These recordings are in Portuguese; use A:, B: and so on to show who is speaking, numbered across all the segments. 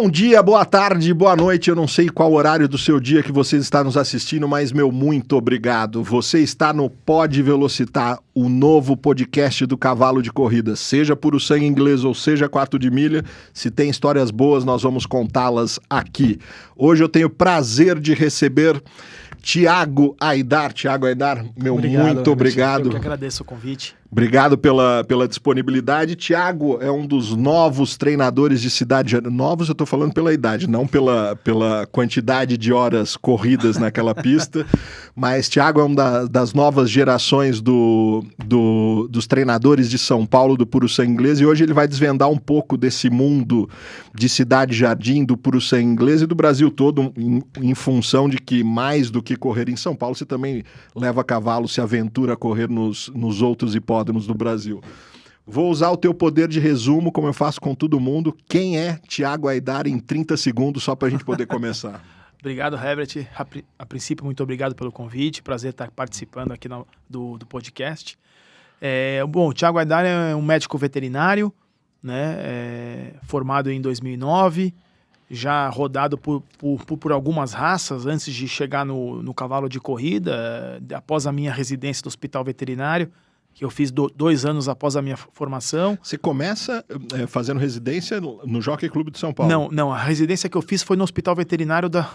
A: Bom dia, boa tarde, boa noite. Eu não sei qual horário do seu dia que você está nos assistindo, mas meu muito obrigado. Você está no Pod Velocitar, o novo podcast do cavalo de corrida. Seja puro sangue inglês ou seja quarto de milha, se tem histórias boas, nós vamos contá-las aqui. Hoje eu tenho o prazer de receber Thiago Aidar. Thiago Aidar, muito obrigado.
B: Eu que agradeço o convite.
A: Obrigado pela disponibilidade. Thiago é um dos novos treinadores de Cidade Jardim. Novos eu estou falando pela idade, não pela quantidade de horas corridas naquela pista. Mas Thiago é uma das novas gerações dos treinadores de São Paulo, do Puro Sangue Inglês. E hoje ele vai desvendar um pouco desse mundo de Cidade Jardim, do Puro Sangue Inglês e do Brasil todo, em função de que mais do que correr em São Paulo, você também leva cavalo, se aventura a correr nos outros hipódromos do Brasil. Vou usar o teu poder de resumo, como eu faço com todo mundo. Quem é Thiago Aidar em 30 segundos, só para a gente poder começar?
B: Obrigado, Herbert. A princípio, muito obrigado pelo convite. Prazer estar participando aqui do podcast. Bom, o Thiago Aidar é um médico veterinário, né, formado em 2009, já rodado por algumas raças antes de chegar no cavalo de corrida, após a minha residência do Hospital Veterinário, que eu fiz 2 anos após a minha formação.
A: Você começa fazendo residência no Jockey Clube de São Paulo?
B: Não, a residência que eu fiz foi no Hospital Veterinário da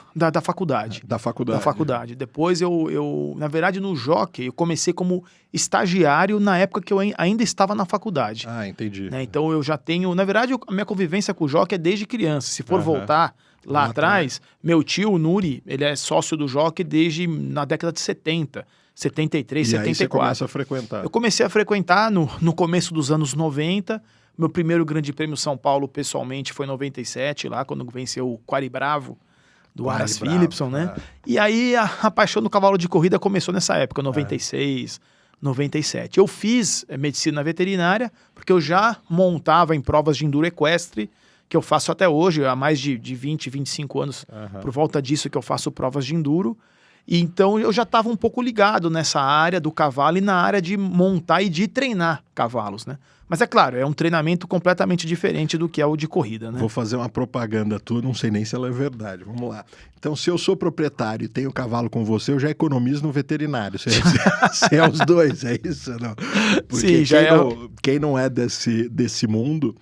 B: faculdade.
A: Da faculdade.
B: Da faculdade. Depois eu, na verdade, no Jockey, eu comecei como estagiário na época que eu ainda estava na faculdade.
A: Ah, entendi.
B: Né? Então eu já tenho, na verdade, a minha convivência com o Jockey é desde criança. Se for voltar lá atrás, meu tio, o Nuri, ele é sócio do Jockey desde na década de 70. 73,
A: e
B: 74.
A: Aí você começa a frequentar.
B: Eu comecei a frequentar no começo dos anos 90. Meu primeiro Grande Prêmio São Paulo, pessoalmente, foi em 97, lá quando venceu o Quari Bravo, do Aras Philipson, né? E aí a paixão do cavalo de corrida começou nessa época, 96, 97. Eu fiz medicina veterinária, porque eu já montava em provas de enduro equestre, que eu faço até hoje, há mais de 20, 25 anos, por volta disso que eu faço provas de enduro. E então eu já estava um pouco ligado nessa área do cavalo e na área de montar e de treinar cavalos, né? Mas é claro, é um treinamento completamente diferente do que é o de corrida, né?
A: Vou fazer uma propaganda tua, não sei nem se ela é verdade. Vamos lá. Então, se eu sou proprietário e tenho cavalo com você, eu já economizo no veterinário. Você é os dois, é isso? Não? Porque
B: sim,
A: quem não é desse mundo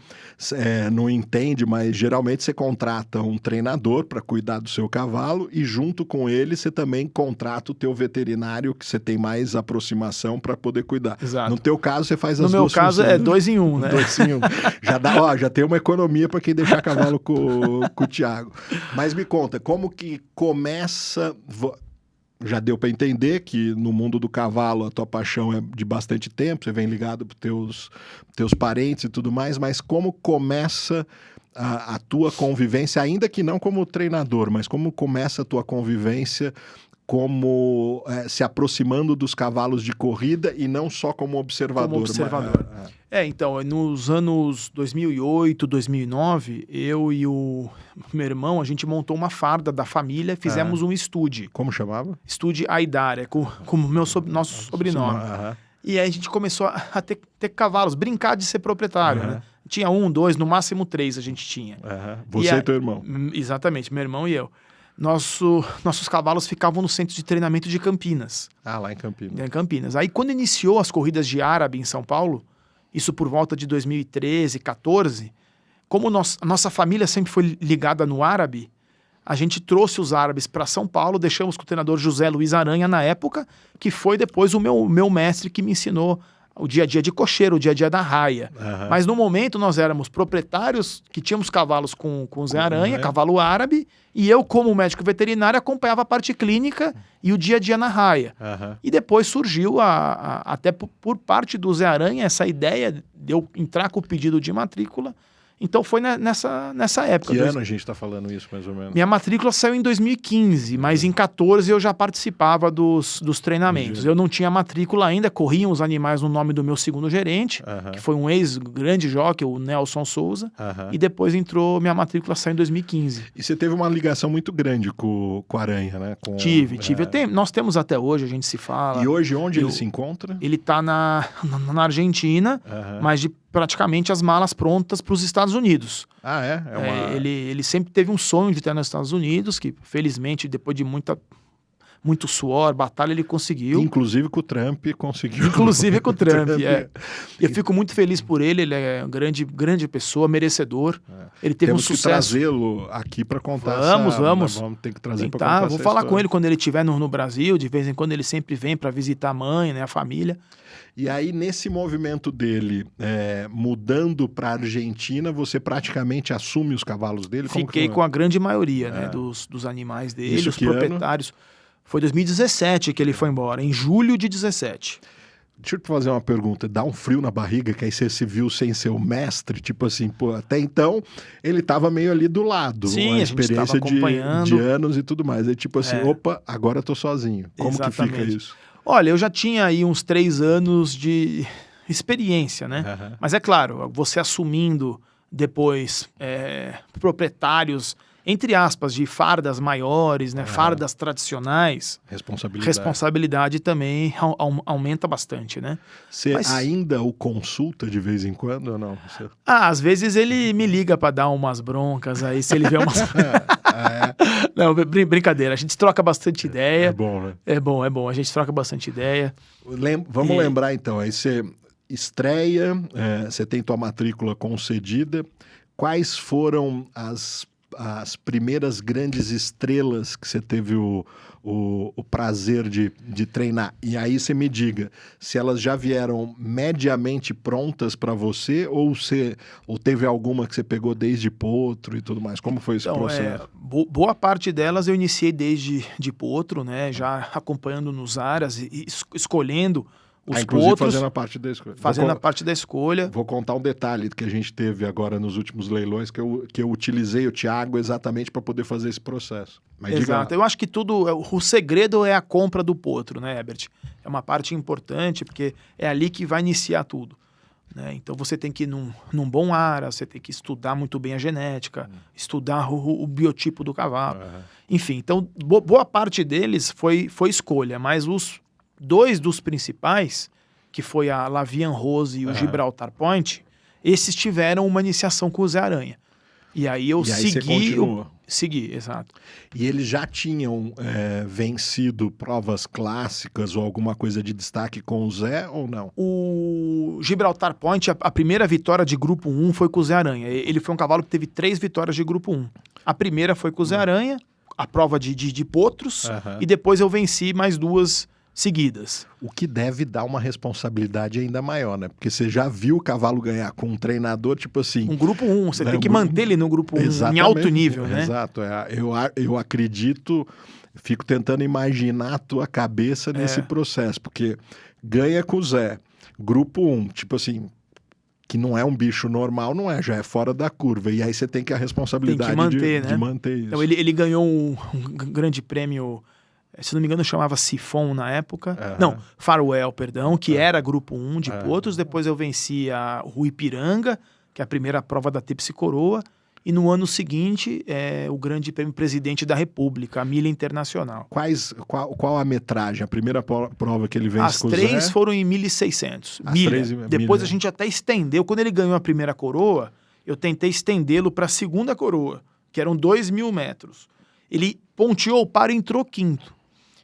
A: não entende, mas geralmente você contrata um treinador para cuidar do seu cavalo e junto com ele você também contrata o teu veterinário que você tem mais aproximação para poder cuidar.
B: Exato.
A: No teu caso, você faz as duas.
B: No meu caso é 2 em 1, né?
A: 2 em 1. Já tem uma economia para quem deixar cavalo com o Thiago. Mas me conta, como que começa... Já deu para entender que no mundo do cavalo a tua paixão é de bastante tempo, você vem ligado para teus parentes e tudo mais, mas como começa a tua convivência, ainda que não como treinador, mas como começa a tua convivência como se aproximando dos cavalos de corrida e não só como observador.
B: Como observador. Então, nos anos 2008, 2009, eu e o meu irmão, a gente montou uma farda da família, fizemos um estude.
A: Como chamava?
B: Estude Aidar, com nosso sobrenome. E aí a gente começou a ter cavalos, brincar de ser proprietário, né? Tinha 1, 2, no máximo 3 a gente tinha.
A: Você e teu irmão.
B: Exatamente, meu irmão e eu. Nossos cavalos ficavam no centro de treinamento de Campinas.
A: Lá em Campinas.
B: Em Campinas. Aí quando iniciou as corridas de árabe em São Paulo, isso por volta de 2013, 14, como a nossa família sempre foi ligada no árabe, a gente trouxe os árabes para São Paulo, deixamos com o treinador José Luiz Aranha na época, que foi depois o meu mestre que me ensinou o dia a dia de cocheiro, o dia a dia da raia. Mas no momento nós éramos proprietários que tínhamos cavalos com o Zé Aranha, cavalo árabe, e eu, como médico veterinário, acompanhava a parte clínica e o dia a dia na raia. E depois surgiu, até por parte do Zé Aranha, essa ideia de eu entrar com o pedido de matrícula. Então foi nessa época.
A: Que ano a gente está falando isso, mais ou menos?
B: Minha matrícula saiu em 2015, mas em 14 eu já participava dos treinamentos. Eu não tinha matrícula ainda, corriam os animais no nome do meu segundo gerente, que foi um ex-grande jockey, o Nelson Souza, e depois minha matrícula saiu em 2015.
A: E você teve uma ligação muito grande com a Aranha, né?
B: Tive. Nós temos até hoje, a gente se fala.
A: E hoje onde ele se encontra?
B: Ele está na Argentina, mas praticamente as malas prontas para os Estados Unidos.
A: Ah, é?
B: Ele sempre teve um sonho de estar nos Estados Unidos, que felizmente, depois de muito suor, batalha, ele conseguiu.
A: Inclusive com o Trump conseguiu.
B: Inclusive com o Trump, Eu fico muito feliz por ele é uma grande pessoa, merecedor. Ele teve
A: Temos
B: um
A: que
B: sucesso.
A: trazê-lo aqui para contar
B: Vamos.
A: Vamos ter que trazer para contar
B: Vou falar com ele quando ele estiver no Brasil, de vez em quando ele sempre vem para visitar a mãe, né, a família.
A: E aí, nesse movimento dele, mudando para a Argentina, você praticamente assume os cavalos dele?
B: Fiquei com a grande maioria, né, dos animais dele,
A: Isso
B: os
A: que
B: proprietários. Ano? Foi 2017 que ele foi embora, em julho de 17.
A: Deixa eu te fazer uma pergunta. Dá um frio na barriga que aí você se viu sem ser o mestre? Tipo assim, pô, até então ele estava meio ali do lado.
B: Sim,
A: uma
B: a gente
A: experiência
B: acompanhando.
A: de anos e tudo mais. Aí tipo assim, opa, agora eu tô sozinho. Como
B: Exatamente.
A: que fica isso?
B: Olha, eu já tinha aí uns 3 anos de experiência, né?
A: Uhum.
B: Mas é claro, você assumindo depois proprietários, entre aspas, de fardas maiores, né? Fardas tradicionais. Responsabilidade também aumenta bastante, né?
A: Você ainda o consulta de vez em quando ou não?
B: Às vezes ele me liga para dar umas broncas aí, se ele vê umas... Não, brincadeira, a gente troca bastante ideia.
A: É bom, né?
B: É bom, a gente troca bastante ideia.
A: Vamos lembrar então, aí você estreia, você tem tua matrícula concedida. Quais foram as primeiras grandes estrelas que você teve o prazer de treinar? E aí você me diga se elas já vieram mediamente prontas para você ou teve alguma que você pegou desde potro e tudo mais? Como foi esse processo?
B: Boa parte delas eu iniciei desde de potro, né? Já acompanhando nos aras e escolhendo os potros,
A: fazendo a parte da escolha.
B: A parte da escolha.
A: Vou contar um detalhe que a gente teve agora nos últimos leilões, que eu utilizei o Thiago exatamente para poder fazer esse processo. Mas
B: exato. Eu acho que o segredo é a compra do potro, né, Herbert? É uma parte importante, porque é ali que vai iniciar tudo. Né? Então você tem que ir num bom ara, você tem que estudar muito bem a genética, estudar o biotipo do cavalo. Enfim, então boa parte deles foi escolha, mas os 2 dos principais, que foi a Lavian Rose e o Gibraltar Point, esses tiveram uma iniciação com o Zé Aranha. E aí eu segui, exato.
A: E eles já tinham vencido provas clássicas ou alguma coisa de destaque com o Zé ou não?
B: O Gibraltar Point, a primeira vitória de grupo 1 foi com o Zé Aranha. Ele foi um cavalo que teve 3 vitórias de grupo 1. A primeira foi com o Zé Aranha, a prova de potros, e depois eu venci mais 2 seguidas.
A: O que deve dar uma responsabilidade ainda maior, né? Porque você já viu o cavalo ganhar com um treinador, tipo assim...
B: Um grupo 1, você tem que manter ele no grupo 1, em alto nível, né?
A: Exato, eu acredito, fico tentando imaginar a tua cabeça nesse processo, porque ganha com o Zé, grupo 1, tipo assim... que não é um bicho normal, já é fora da curva. E aí você tem que a responsabilidade de manter isso.
B: Então ele ganhou um grande prêmio, se não me engano chamava Sifon na época. Não, Farwell, perdão, que era grupo 1 de potros. Depois eu venci o Ipiranga, que é a primeira prova da Tríplice Coroa. E no ano seguinte, o Grande Prêmio Presidente da República, a Milha Internacional.
A: Qual a metragem? A primeira prova que ele vence com o Zé?
B: As 3 foram em 1.600. Depois a gente até estendeu. Quando ele ganhou a primeira coroa, eu tentei estendê-lo para a segunda coroa, que eram 2.000 metros. Ele ponteou para e entrou quinto.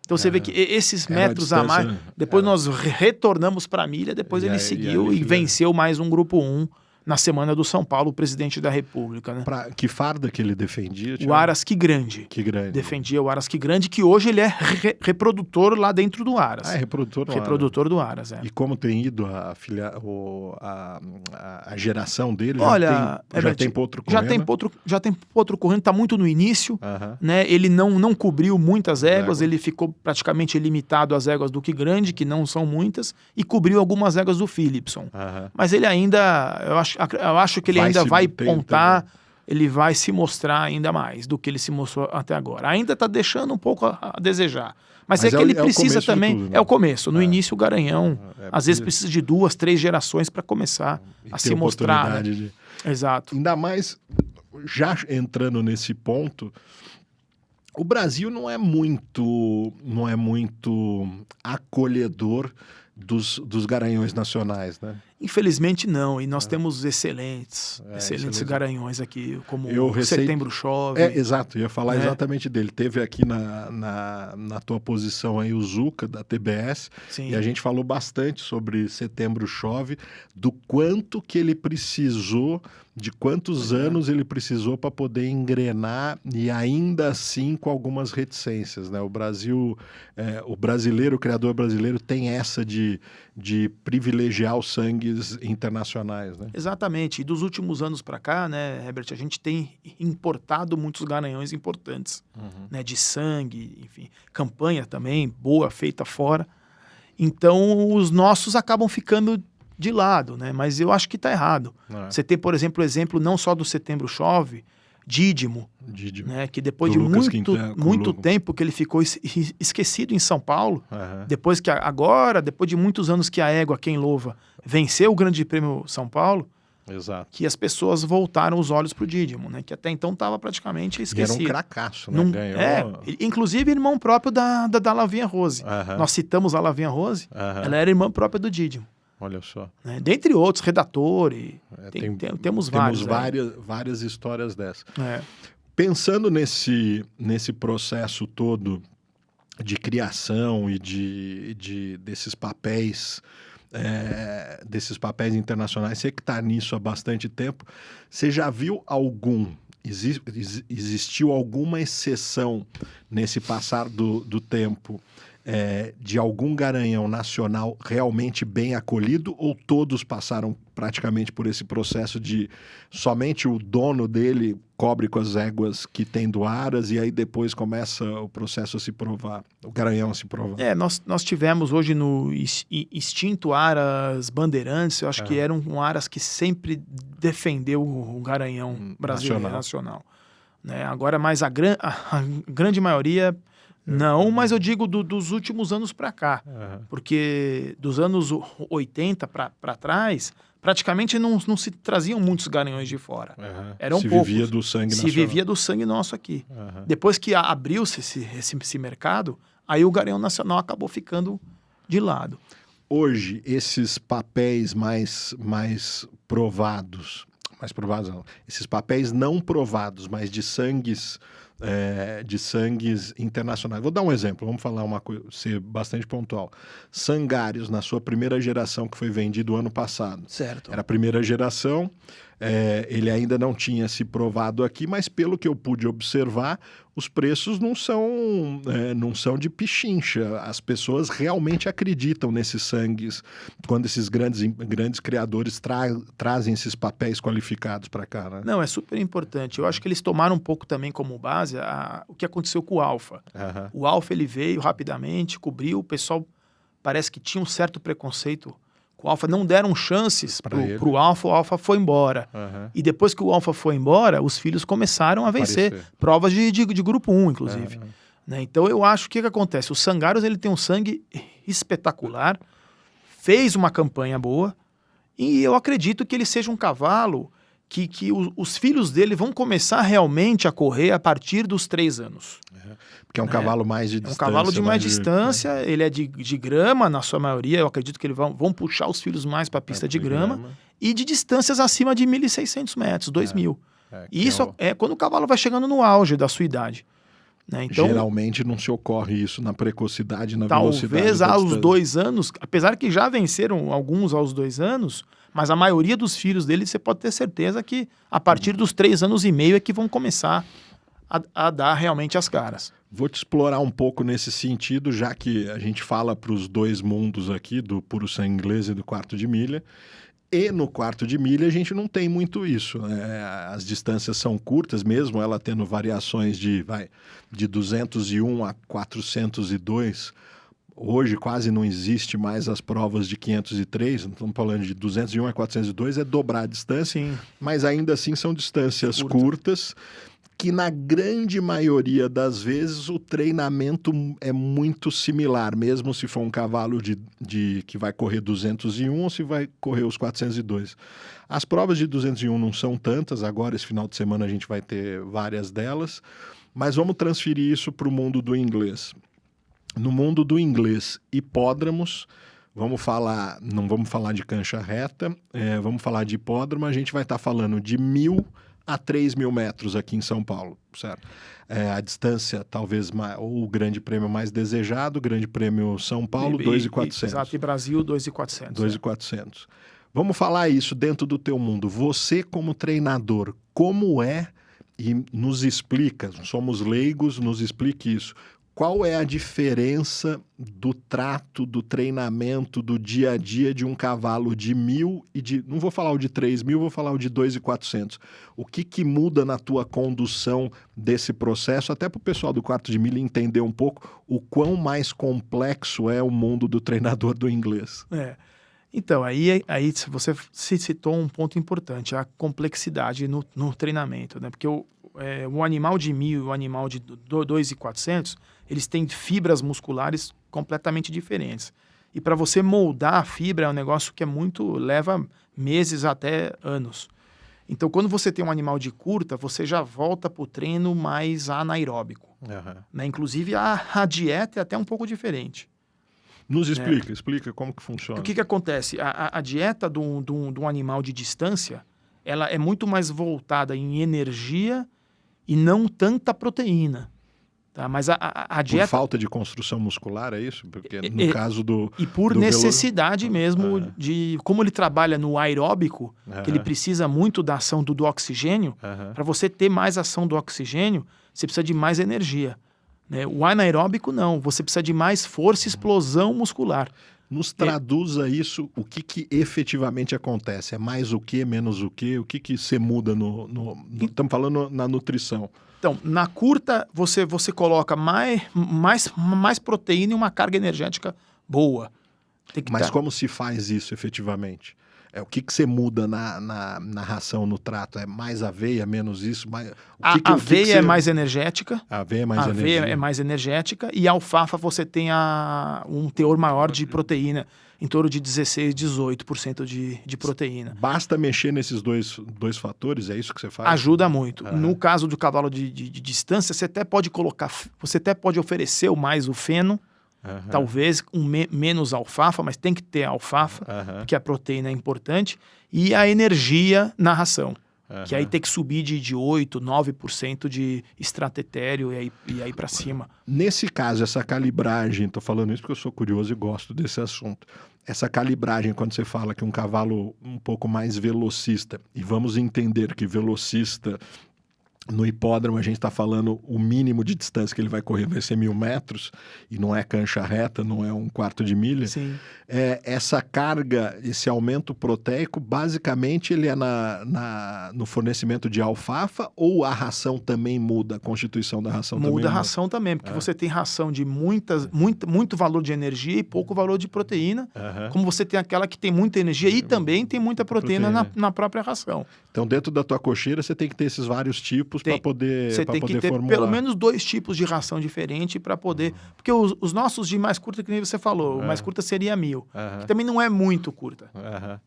B: Então você vê que esses metros a mais... Depois nós retornamos para a milha, depois ele seguiu e venceu mais um grupo 1 na semana do São Paulo, o presidente da República. Né?
A: Que farda que ele defendia?
B: O Aras Que Grande. Defendia o Aras Que Grande, que hoje ele é reprodutor lá dentro do Aras.
A: É reprodutor do
B: reprodutor do Aras,
A: E como tem ido a geração dele?
B: Olha,
A: já tem potro correndo?
B: Já tem potro correndo, está muito no início. Né? Ele não cobriu muitas éguas, ele ficou praticamente limitado às éguas do Que Grande, que não são muitas, e cobriu algumas éguas do Philipson. Mas ele ainda, eu acho que ele ainda vai pontar, ele vai se mostrar ainda mais do que ele se mostrou até agora. Ainda está deixando um pouco a desejar. Mas é que ele precisa também... Tudo, né? É o começo. No início, o Garanhão, às vezes, precisa de 2, 3 gerações para começar a se mostrar. Né? Exato.
A: Ainda mais, já entrando nesse ponto, o Brasil não é muito acolhedor dos garanhões nacionais, né?
B: Infelizmente não, e nós temos excelentes
A: excelente.
B: garanhões aqui, como
A: receio...
B: Setembro Chove.
A: Exato, ia falar exatamente dele. Teve aqui na tua posição aí o Zuca, da TBS,
B: Sim.
A: E a gente falou bastante sobre Setembro Chove, do quanto que ele precisou, de quantos anos ele precisou para poder engrenar, e ainda assim com algumas reticências, né? O Brasil, o brasileiro, o criador brasileiro tem essa de privilegiar os sangues internacionais, né?
B: Exatamente. E dos últimos anos para cá, né, Herbert, a gente tem importado muitos garanhões importantes, né, de sangue, enfim, campanha também boa feita fora. Então os nossos acabam ficando de lado, né? Mas eu acho que está errado. Você tem, por exemplo, o exemplo não só do Setembro Chove, Dídimo, né, que depois de muito tempo que ele ficou esquecido em São Paulo, depois de muitos anos que a égua, quem louva, venceu o Grande Prêmio São Paulo,
A: Exato.
B: Que as pessoas voltaram os olhos pro Dídimo, né, que até então estava praticamente esquecido.
A: E era um cracaço, né? Ganhou...
B: inclusive irmão próprio da Lavinha Rose. Nós citamos a Lavinha Rose, ela era irmã própria do Dídimo.
A: Olha só.
B: Né? Dentre outros, redator, temos vários.
A: Várias histórias dessas. Pensando nesse processo todo de criação e desses papéis internacionais, você que está nisso há bastante tempo, você já viu existiu alguma exceção nesse passar do tempo de algum garanhão nacional realmente bem acolhido, ou todos passaram praticamente por esse processo de somente o dono dele cobre com as éguas que tem do Aras, e aí depois começa o processo a se provar, o garanhão a se provar?
B: Nós tivemos hoje no extinto Aras Bandeirantes, eu acho que era um Aras que sempre defendeu o garanhão brasileiro nacional. Né? Agora, mais a grande maioria... Não, mas eu digo dos últimos anos para cá, porque dos anos 80 para trás, praticamente não se traziam muitos garanhões de fora. Eram poucos.
A: Se vivia do sangue nacional.
B: Se vivia do sangue nosso aqui. Depois que abriu-se esse mercado, aí o garanhão nacional acabou ficando de lado.
A: Hoje, esses papéis mais provados não, esses papéis não provados, mas de sangues internacionais. Vou dar um exemplo, vamos falar uma coisa, ser bastante pontual. Sangários, na sua primeira geração, que foi vendido ano passado.
B: Certo.
A: Era a primeira geração, ele ainda não tinha se provado aqui, mas pelo que eu pude observar, os preços não são de pichincha. As pessoas realmente acreditam nesses sangues quando esses grandes criadores trazem esses papéis qualificados para cá, né?
B: Não, é super importante. Eu acho que eles tomaram um pouco também como base o que aconteceu com o Alfa. O Alfa, ele veio rapidamente, cobriu, o pessoal parece que tinha um certo preconceito com o Alfa, não deram chances pro Alfa, o Alfa foi embora. E depois que o Alfa foi embora, os filhos começaram a vencer. Provas de grupo 1, inclusive. Né? Então eu acho que acontece? O Sangários, ele tem um sangue espetacular, fez uma campanha boa, e eu acredito que ele seja um cavalo que os filhos dele vão começar realmente a correr a partir dos 3 anos.
A: Porque é um cavalo mais de distância.
B: É um cavalo de mais distância, ele é de grama, na sua maioria. Eu acredito que eles vão puxar os filhos mais para a pista de grama. E de distâncias acima de 1.600 metros, 2.000. E isso é quando o cavalo vai chegando no auge da sua idade. Né? Então,
A: geralmente não se ocorre isso na precocidade, na velocidade.
B: Talvez aos 2 anos, apesar que já venceram alguns aos 2 anos, mas a maioria dos filhos dele, você pode ter certeza que a partir dos 3 anos e meio é que vão começar a dar realmente as caras.
A: Vou te explorar um pouco nesse sentido, já que a gente fala para os 2 mundos aqui, do puro sangue inglês e do quarto de milha. E no quarto de milha a gente não tem muito isso, né? As distâncias são curtas, mesmo ela tendo variações de 201 a 402. Hoje quase não existe mais as provas de 503, não estamos falando de 201 a 402, é dobrar a distância.
B: Sim.
A: Mas ainda assim são distâncias curtas, que na grande maioria das vezes o treinamento é muito similar, mesmo se for um cavalo que vai correr 201 ou se vai correr os 402. As provas de 201 não são tantas, agora esse final de semana a gente vai ter várias delas, mas vamos transferir isso para o mundo do inglês. No mundo do inglês, hipódromos, não vamos falar de cancha reta, vamos falar de hipódromo, a gente vai estar falando de 1.000 a 3.000 metros aqui em São Paulo, certo? A distância talvez ou o grande prêmio mais desejado, o grande prêmio São Paulo, 2.400.
B: Exato, e Brasil, 2.400.
A: 2.400. Vamos falar isso dentro do teu mundo. Você como treinador, como é, e nos explica, somos leigos, nos explique isso. Qual é a diferença do trato, do treinamento, do dia a dia de um cavalo de 1.000 e de... Não vou falar o de 3.000, vou falar o de 2.400. O que muda na tua condução desse processo? Até para o pessoal do quarto de milha entender um pouco o quão mais complexo é o mundo do treinador do inglês.
B: Então, aí você citou um ponto importante, a complexidade no treinamento, né? Porque o animal de 1.000 e o animal de 2.400, eles têm fibras musculares completamente diferentes. E para você moldar a fibra é um negócio que leva meses até anos. Então, quando você tem um animal de curta, você já volta para o treino mais anaeróbico. Né? Inclusive, a dieta é até um pouco diferente.
A: Nos explica como que funciona.
B: O que acontece? A dieta de um animal de distância, ela é muito mais voltada em energia e não tanta proteína. Tá? Mas a dieta...
A: Por falta de construção muscular, é isso? Porque no caso do...
B: E por necessidade mesmo de... Como ele trabalha no aeróbico, que ele precisa muito da ação do oxigênio, para você ter mais ação do oxigênio, você precisa de mais energia. Né? O anaeróbico não, você precisa de mais força e explosão muscular.
A: Nos traduza isso, o que efetivamente acontece? É mais o que, menos o que? O que você muda estamos falando na nutrição.
B: Então, na curta, você coloca mais proteína e uma carga energética boa.
A: Mas como se faz isso efetivamente? O que você muda na ração, no trato? É mais aveia, menos isso?
B: A aveia é mais energética.
A: A aveia é mais energética.
B: A aveia é mais energética. E a alfafa você tem um teor maior de proteína, em torno de 16%, 18% de proteína.
A: Basta mexer nesses dois fatores? É isso que você faz?
B: Ajuda muito. No caso do cavalo de distância, você até pode oferecer mais o feno, talvez menos alfafa, mas tem que ter alfafa, porque a proteína é importante, e a energia na ração, que aí tem que subir de 8%, 9% de estratério e aí para cima.
A: Nesse caso, essa calibragem, estou falando isso porque eu sou curioso e gosto desse assunto, essa calibragem, quando você fala que um cavalo um pouco mais velocista, e vamos entender que velocista... No hipódromo, a gente está falando o mínimo de distância que ele vai correr vai ser 1.000 metros, e não é cancha reta, não é um quarto de milha.
B: Sim.
A: Essa carga, esse aumento proteico, basicamente ele é no fornecimento de alfafa, ou a ração também muda? A constituição da ração também muda?
B: Muda a ração também, porque você tem ração de muito valor de energia e pouco valor de proteína, como você tem aquela que tem muita energia e também tem muita proteína. Na própria ração.
A: Então, dentro da tua cocheira, você tem que ter esses vários tipos para poder
B: Você tem que ter
A: formular.
B: Pelo menos 2 tipos de ração diferente para poder... Porque os nossos de mais curta, que nem você falou, o mais curta seria 1.000, que também não é muito curta.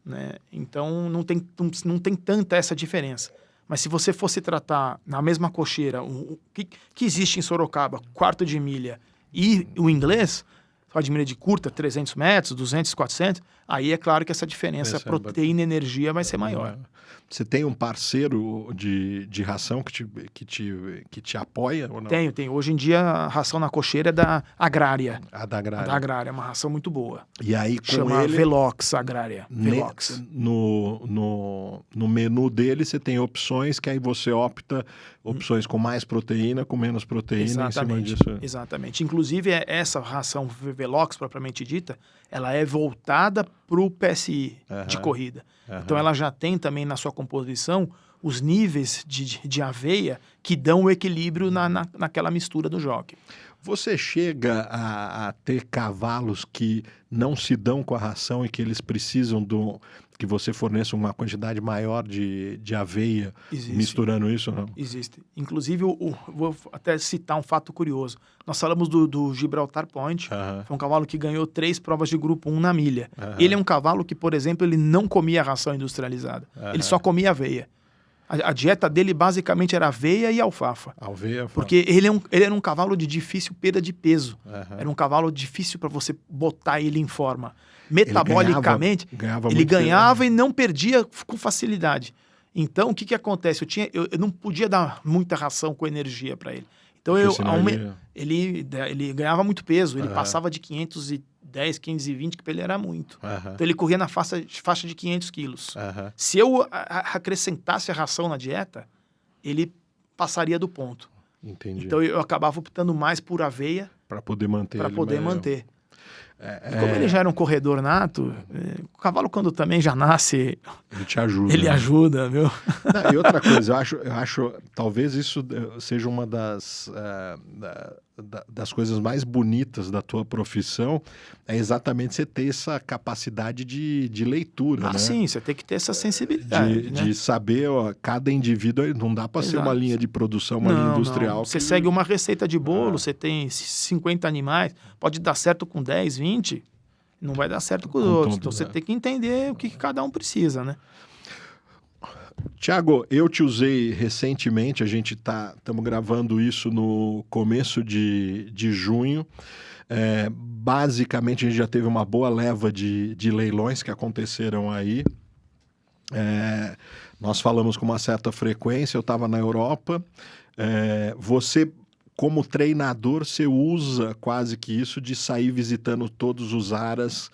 B: Né? Então, não tem tanta essa diferença. Mas se você fosse tratar na mesma cocheira, que existe em Sorocaba, quarto de milha, e o inglês, quarto de milha de curta, 300 metros, 200, 400, aí é claro que essa diferença, proteína e energia, vai ser maior.
A: Você tem um parceiro de ração que te apoia ou não?
B: Tenho. Hoje em dia a ração na cocheira é da Agrária.
A: A da Agrária.
B: A da Agrária, é uma ração muito boa.
A: E aí
B: chama Velox Agrária. Velox.
A: No menu dele você tem opções que aí você opta, opções com mais proteína, com menos proteína.
B: Exatamente.
A: Em cima disso.
B: Exatamente. Inclusive essa ração Velox, propriamente dita, ela é voltada para o PSI de corrida. Então ela já tem também na sua composição os níveis de aveia que dão o equilíbrio naquela mistura do jockey.
A: Você chega a ter cavalos que não se dão com a ração e que eles precisam que você forneça uma quantidade maior de aveia, misturando isso ou não?
B: Existe. Inclusive, vou até citar um fato curioso. Nós falamos do Gibraltar Point, foi um cavalo que ganhou 3 provas de grupo 1 na milha. Ele é um cavalo que, por exemplo, ele não comia ração industrializada. Ele só comia aveia. A dieta dele basicamente era aveia e alfafa.
A: Alveia,
B: Porque ele era um cavalo de difícil perda de peso.
A: Aham.
B: Era um cavalo difícil para você botar ele em forma. Metabolicamente,
A: ganhava
B: ele
A: muito
B: ganhava e não perdia com facilidade. Então, o que que acontece? Eu não podia dar muita ração com energia para ele. Então,
A: Porque senão
B: ele ganhava muito peso. Ele
A: Aham.
B: passava de 510, 520, que para ele era muito.
A: Aham.
B: Então, ele corria na faixa de 500 quilos.
A: Aham.
B: Se eu acrescentasse a ração na dieta, ele passaria do ponto.
A: Entendi.
B: Então, eu acabava optando mais por aveia
A: Para poder manter
B: para
A: ele
B: poder
A: maior.
B: manter. E como ele já era um corredor nato, o cavalo, quando também já nasce,
A: Ele te ajuda.
B: ele
A: né?
B: ajuda, viu?
A: Não, e outra coisa, eu acho, talvez isso seja uma das coisas mais bonitas da tua profissão, é exatamente você ter essa capacidade de leitura, né?
B: Sim, você tem que ter essa sensibilidade, né?
A: De saber, ó, cada indivíduo, não dá para ser uma
B: Exato.
A: linha de produção, uma linha industrial.
B: Não. Você
A: que-
B: segue uma receita de bolo, você tem 50 animais, pode dar certo com 10, 20, não vai dar certo com os
A: Com
B: outros.
A: todos,
B: Então você
A: né?
B: tem que entender o que cada um precisa, né?
A: Tiago, eu te usei recentemente, estamos gravando isso no começo de junho. Basicamente, a gente já teve uma boa leva de leilões que aconteceram aí. Nós falamos com uma certa frequência, eu estava na Europa. Você, como treinador, você usa quase que isso de sair visitando todos os aras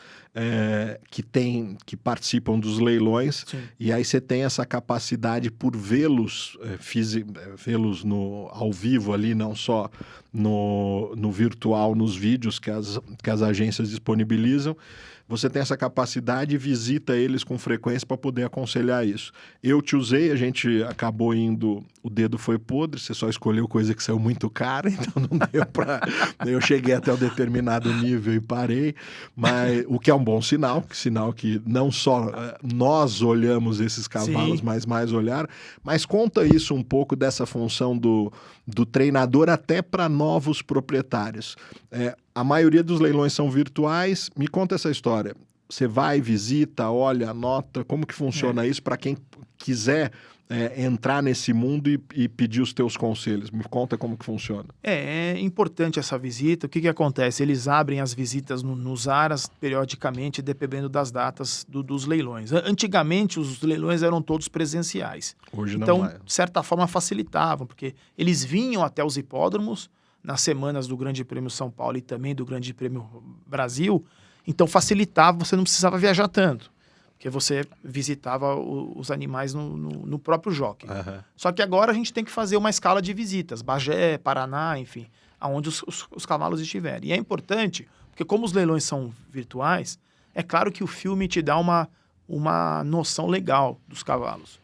A: que participam dos leilões.
B: Sim.
A: E aí você tem essa capacidade por vê-los ao vivo ali, não só no virtual, nos vídeos que as agências disponibilizam. Você tem essa capacidade e visita eles com frequência para poder aconselhar isso. Eu te usei, a gente acabou indo, o dedo foi podre, você só escolheu coisa que saiu muito cara, então não deu para... Eu cheguei até um determinado nível e parei, mas o que é um bom sinal que não só nós olhamos esses cavalos,
B: Sim.
A: mas mais olhar. Mas conta isso um pouco dessa função do treinador até para novos proprietários. A maioria dos leilões são virtuais. Me conta essa história. Você vai, visita, olha, anota. Como que funciona isso para quem quiser entrar nesse mundo e pedir os teus conselhos? Me conta como que funciona.
B: É importante essa visita. O que acontece? Eles abrem as visitas nos aras periodicamente, dependendo das datas dos leilões. Antigamente, os leilões eram todos presenciais.
A: Hoje não
B: Então,
A: é.
B: de certa forma, facilitavam, porque eles vinham até os hipódromos nas semanas do Grande Prêmio São Paulo e também do Grande Prêmio Brasil. Então, facilitava, você não precisava viajar tanto, porque você visitava os animais no próprio jockey.
A: Aham.
B: Só que agora a gente tem que fazer uma escala de visitas, Bagé, Paraná, enfim, aonde os cavalos estiverem. E é importante, porque como os leilões são virtuais, é claro que o filme te dá uma noção legal dos cavalos.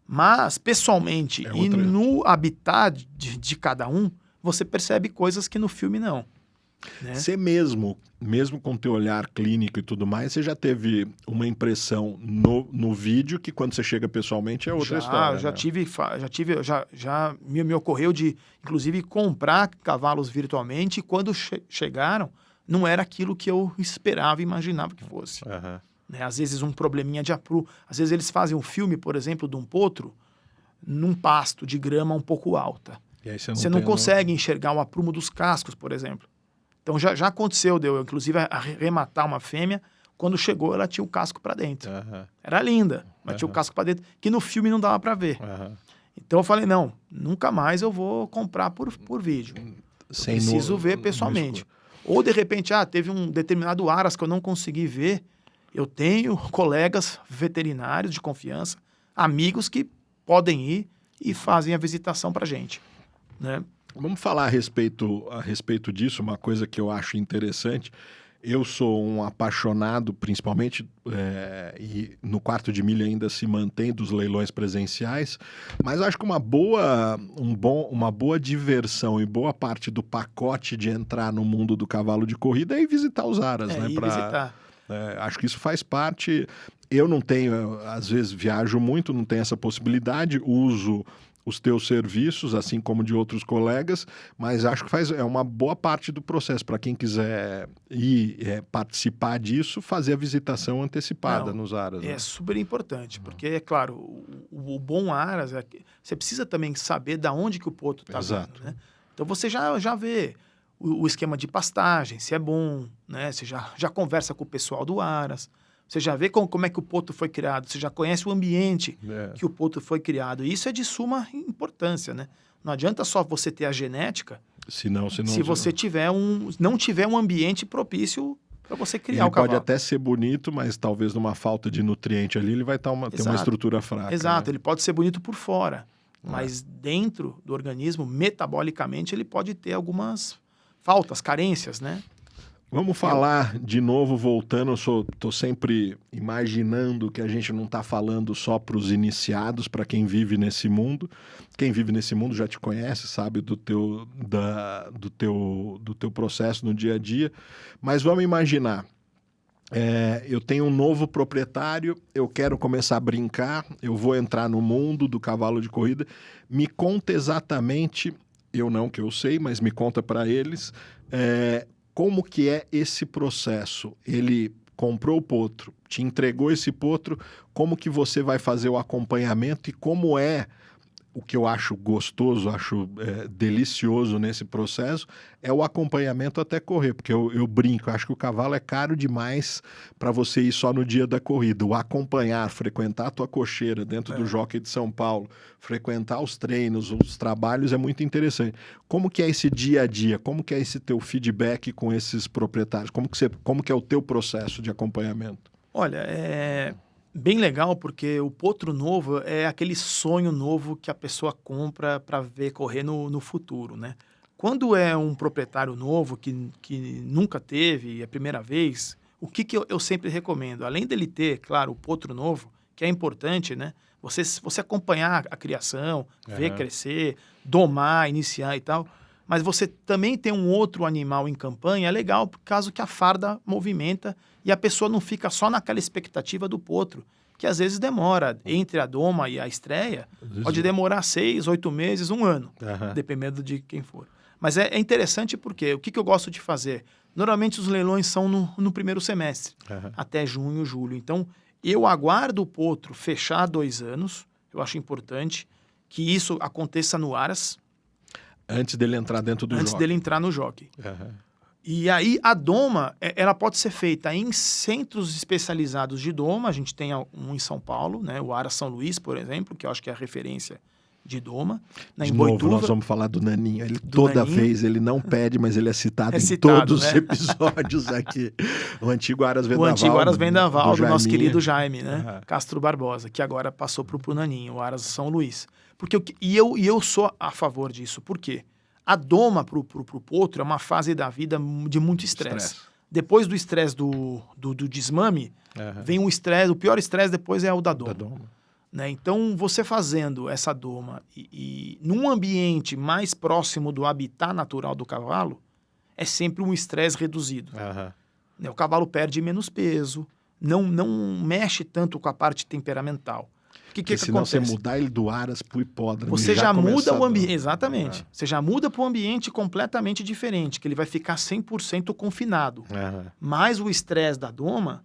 B: Mas, pessoalmente, e no habitat de cada um, você percebe coisas que no filme não. Né?
A: Você mesmo com teu olhar clínico e tudo mais, você já teve uma impressão no vídeo que quando você chega pessoalmente é outra história.
B: Já me ocorreu de, inclusive, comprar cavalos virtualmente e quando chegaram, não era aquilo que eu esperava e imaginava que fosse.
A: Uhum.
B: Né? Às vezes um probleminha de aprumo. Às vezes eles fazem um filme, por exemplo, de um potro num pasto de grama um pouco alta.
A: E aí
B: você não consegue enxergar o aprumo dos cascos, por exemplo. Então já aconteceu, deu inclusive arrematar uma fêmea, quando chegou ela tinha o casco para dentro.
A: Uhum.
B: Era linda, mas tinha o casco para dentro, que no filme não dava para ver.
A: Uhum.
B: Então eu falei, não, nunca mais eu vou comprar por vídeo. Preciso ver pessoalmente. Ou de repente, teve um determinado aras que eu não consegui ver, eu tenho colegas veterinários de confiança, amigos que podem ir e fazem a visitação para gente, né?
A: Vamos falar a respeito disso, uma coisa que eu acho interessante. Eu sou um apaixonado, principalmente, e no quarto de milha ainda se mantém dos leilões presenciais, mas acho que uma boa diversão e boa parte do pacote de entrar no mundo do cavalo de corrida é ir visitar os aras, né?
B: Visitar.
A: Acho que isso faz parte. Eu não tenho, às vezes viajo muito, não tenho essa possibilidade, uso os teus serviços, assim como de outros colegas, mas acho que é uma boa parte do processo para quem quiser ir participar disso, fazer a visitação antecipada
B: Não,
A: nos aras.
B: é
A: Né?
B: super importante, porque, é claro, o bom aras, você precisa também saber da onde que o potro está
A: Exato.
B: vindo, né? Então você já vê o esquema de pastagem, se é bom, né? Você já conversa com o pessoal do aras, você já vê como é que o potro foi criado, você já conhece o ambiente que o potro foi criado. E isso é de suma importância, né? Não adianta só você ter a genética
A: Se
B: você não tiver um ambiente propício para você criar
A: ele
B: o cavalo.
A: pode até ser bonito, mas talvez numa falta de nutriente ali, ele vai ter uma estrutura fraca.
B: Exato,
A: né?
B: ele pode ser bonito por fora, mas dentro do organismo, metabolicamente, ele pode ter algumas faltas, carências, né?
A: Vamos falar de novo, voltando, estou sempre imaginando que a gente não está falando só para os iniciados, para quem vive nesse mundo. Quem vive nesse mundo já te conhece, sabe do teu processo no dia a dia. Mas vamos imaginar, eu tenho um novo proprietário, eu quero começar a brincar, eu vou entrar no mundo do cavalo de corrida. Me conta exatamente, que eu sei, mas me conta para eles, como que é esse processo? Ele comprou o potro, te entregou esse potro, como que você vai fazer o acompanhamento e como é o que eu acho gostoso, acho delicioso nesse processo, é o acompanhamento até correr, porque eu brinco, eu acho que o cavalo é caro demais para você ir só no dia da corrida. O acompanhar, frequentar a tua cocheira dentro do Jockey de São Paulo, frequentar os treinos, os trabalhos é muito interessante. Como que é esse dia a dia? Como que é esse teu feedback com esses proprietários? Como que é o teu processo de acompanhamento?
B: Olha, é bem legal porque o potro novo é aquele sonho novo que a pessoa compra para ver correr no futuro, né? Quando é um proprietário novo que nunca teve, é a primeira vez, o que eu sempre recomendo? Além dele ter, claro, o potro novo, que é importante, né? Você acompanhar a criação, ver crescer, domar, iniciar e tal, mas você também tem um outro animal em campanha, é legal por causa que a farda movimenta e a pessoa não fica só naquela expectativa do potro, que às vezes demora. Entre a doma e a estreia, pode demorar 6, 8 meses, 1 ano, dependendo de quem for. Mas é interessante porque o que eu gosto de fazer? Normalmente os leilões são no primeiro semestre, até junho, julho. Então, eu aguardo o potro fechar 2 anos, eu acho importante que isso aconteça no aras.
A: Antes dele entrar dentro do jockey.
B: Antes dele entrar no jockey. E aí a doma, ela pode ser feita em centros especializados de doma. A gente tem um em São Paulo, né? O Aras São Luís, por exemplo, que eu acho que é a referência de doma. Né?
A: De
B: em
A: novo,
B: Boituva,
A: nós vamos falar do Naninho. Toda
B: Naninho.
A: vez ele não pede, mas ele é citado em
B: citado,
A: todos
B: né?
A: os episódios aqui. O antigo Aras Vendaval.
B: O antigo Aras Vendaval, do nosso
A: Jaiminho.
B: querido Jaime, né? Castro Barbosa, que agora passou para o Naninho, o Aras São Luís. Eu sou a favor disso. Por quê? A doma pro potro é uma fase da vida de muito estresse. Depois do estresse do desmame, vem o estresse, o pior estresse depois é o da doma. Né? Então, você fazendo essa doma e num ambiente mais próximo do habitat natural do cavalo, é sempre um estresse reduzido. Né? O cavalo perde menos peso, não mexe tanto com a parte temperamental. O que
A: senão
B: acontece?
A: você mudar ele do aras pro hipódromo.
B: Você já muda o ambiente. Exatamente. Você já muda para um ambiente completamente diferente, que ele vai ficar 100% confinado. Mas o estresse da doma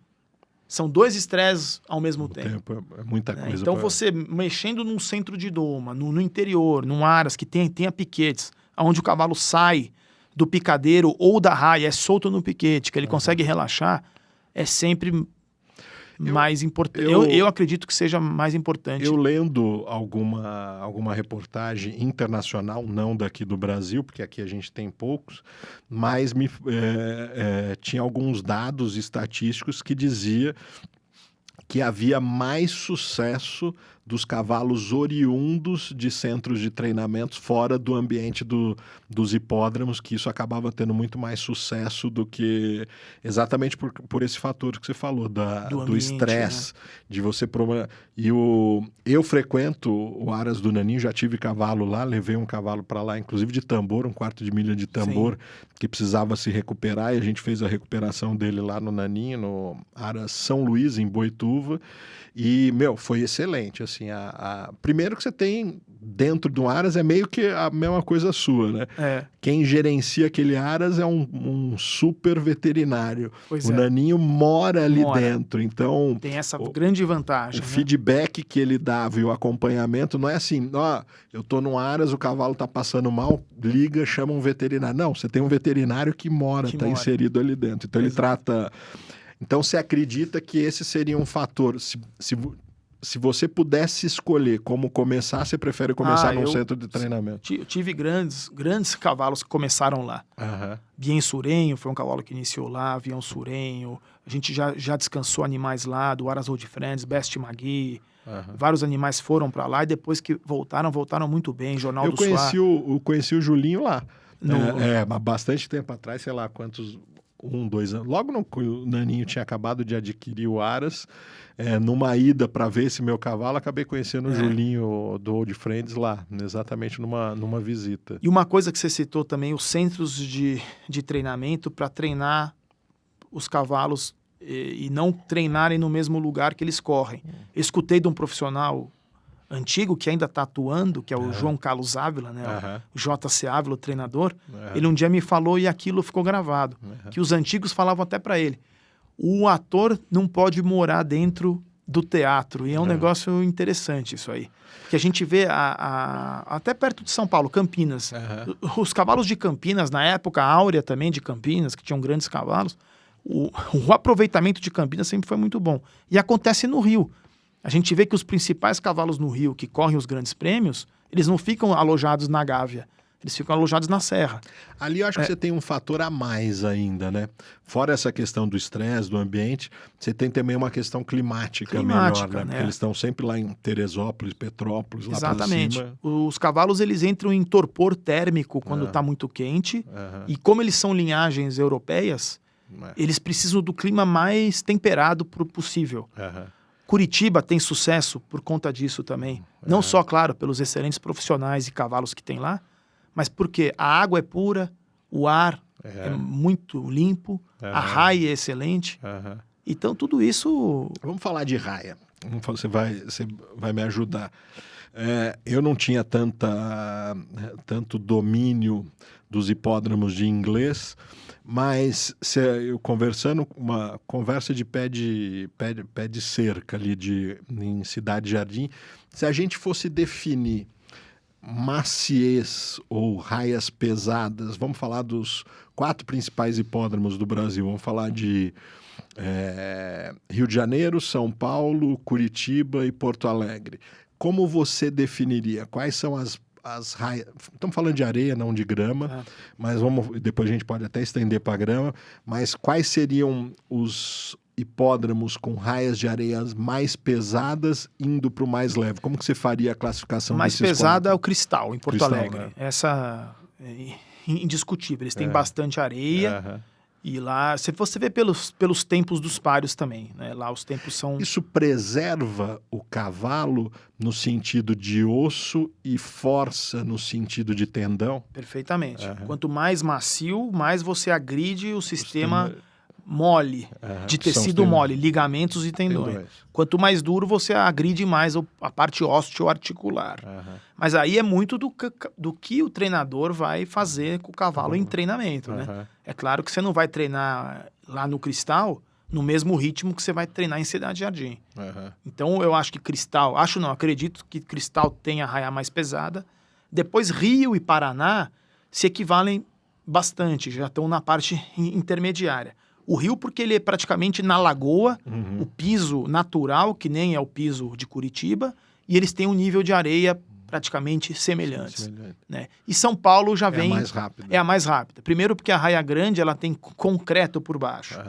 B: são 2 estresses ao mesmo tempo.
A: É muita coisa.
B: Então, você mexendo num centro de doma, no interior, num aras que tenha piquetes, onde o cavalo sai do picadeiro ou da raia, é solto no piquete, que ele consegue relaxar, é sempre mais importante. Eu acredito que seja mais importante.
A: Eu lendo alguma reportagem internacional, não daqui do Brasil, porque aqui a gente tem poucos, mas tinha alguns dados estatísticos que dizia que havia mais sucesso dos cavalos oriundos de centros de treinamentos fora do ambiente dos hipódromos, que isso acabava tendo muito mais sucesso do que exatamente por esse fator que você falou, do estresse, né? De você... Eu frequento o Aras do Naninho, já tive cavalo lá, levei um cavalo para lá, inclusive de tambor, 1/4 milha de tambor, que precisava se recuperar, e a gente fez a recuperação dele lá no Naninho, no Aras São Luís, em Boituva, e, foi excelente, assim. assim, primeiro que você tem dentro do Aras é meio que a mesma coisa sua, né? Quem gerencia aquele Aras é um super veterinário.
B: Pois
A: o Naninho mora ali dentro, então...
B: Tem essa grande vantagem.
A: O feedback que ele dava e o acompanhamento não é assim, eu tô no Aras, o cavalo tá passando mal, liga, chama um veterinário. Não, você tem um veterinário que mora, tá inserido ali dentro. Então ele trata... Então você acredita que esse seria um fator... Se você pudesse escolher como começar, você prefere começar num centro de treinamento?
B: Eu tive grandes cavalos que começaram lá. Bien Surenho foi um cavalo que iniciou lá, Avião Surenho. A gente já descansou animais lá, do Aras Old Friends, Best Magui. Vários animais foram para lá e depois que voltaram muito bem. Jornal do Soar.
A: Eu conheci o Julinho lá. Há bastante tempo atrás, sei lá quantos... 2 anos. Logo o Naninho tinha acabado de adquirir o Aras, numa ida para ver esse meu cavalo, acabei conhecendo o Julinho do Old Friends lá, exatamente numa visita.
B: E uma coisa que você citou também, os centros de treinamento para treinar os cavalos e não treinarem no mesmo lugar que eles correm. Eu escutei de um profissional antigo que ainda está atuando, que é o João Carlos Ávila, né? O JC Ávila, o treinador. Ele um dia me falou e aquilo ficou gravado, que os antigos falavam até para ele, o ator não pode morar dentro do teatro, e é um negócio interessante isso aí. Que a gente vê até perto de São Paulo, Campinas. Os cavalos de Campinas, na época áurea também de Campinas, que tinham grandes cavalos, o aproveitamento de Campinas sempre foi muito bom. E acontece no Rio. A gente vê que os principais cavalos no Rio que correm os grandes prêmios, eles não ficam alojados na Gávea, eles ficam alojados na Serra.
A: Ali eu acho que você tem um fator a mais ainda, né? Fora essa questão do estresse, do ambiente, você tem também uma questão climática melhor, né? Porque eles estão sempre lá em Teresópolis, Petrópolis, lá para cima.
B: Exatamente. Os cavalos, eles entram em torpor térmico quando está muito quente, e como eles são linhagens europeias, eles precisam do clima mais temperado possível. Curitiba tem sucesso por conta disso também. Não só, claro, pelos excelentes profissionais e cavalos que tem lá, mas porque a água é pura, o ar é muito limpo, a raia é excelente. Então, tudo isso...
A: Vamos falar de raia. Você vai me ajudar. Eu não tinha tanto domínio dos hipódromos de inglês, mas eu conversando, uma conversa de pé de cerca ali em Cidade Jardim, se a gente fosse definir maciez ou raias pesadas, vamos falar dos 4 principais hipódromos do Brasil, vamos falar de Rio de Janeiro, São Paulo, Curitiba e Porto Alegre. Como você definiria? Quais são as raias? Estamos falando de areia, não de grama, mas depois a gente pode até estender para grama, mas quais seriam os hipódromos com raias de areias mais pesadas indo para o mais leve? Como que você faria a classificação
B: mais
A: desses
B: pesada
A: 4?
B: É o Cristal, em Porto Alegre. Né? Essa é indiscutível. Eles têm bastante areia. E lá, se você vê pelos tempos dos páreos também, né? Lá os tempos são...
A: Isso preserva o cavalo no sentido de osso e força no sentido de tendão?
B: Perfeitamente. Quanto mais macio, mais você agride o sistema mole, de tecido mole, ligamentos e tendões. Quanto mais duro, você agride mais a parte osteoarticular. Mas aí é muito do que o treinador vai fazer com o cavalo em treinamento, né? É claro que você não vai treinar lá no Cristal no mesmo ritmo que você vai treinar em Cidade Jardim. Então eu acho que acredito que Cristal tem a raia mais pesada. Depois Rio e Paraná se equivalem bastante, já estão na parte intermediária. O Rio, porque ele é praticamente na lagoa, o piso natural, que nem é o piso de Curitiba, e eles têm um nível de areia praticamente semelhantes. Né? E São Paulo já vem...
A: É a mais rápida.
B: É a mais rápida. Primeiro porque a raia grande ela tem concreto por baixo.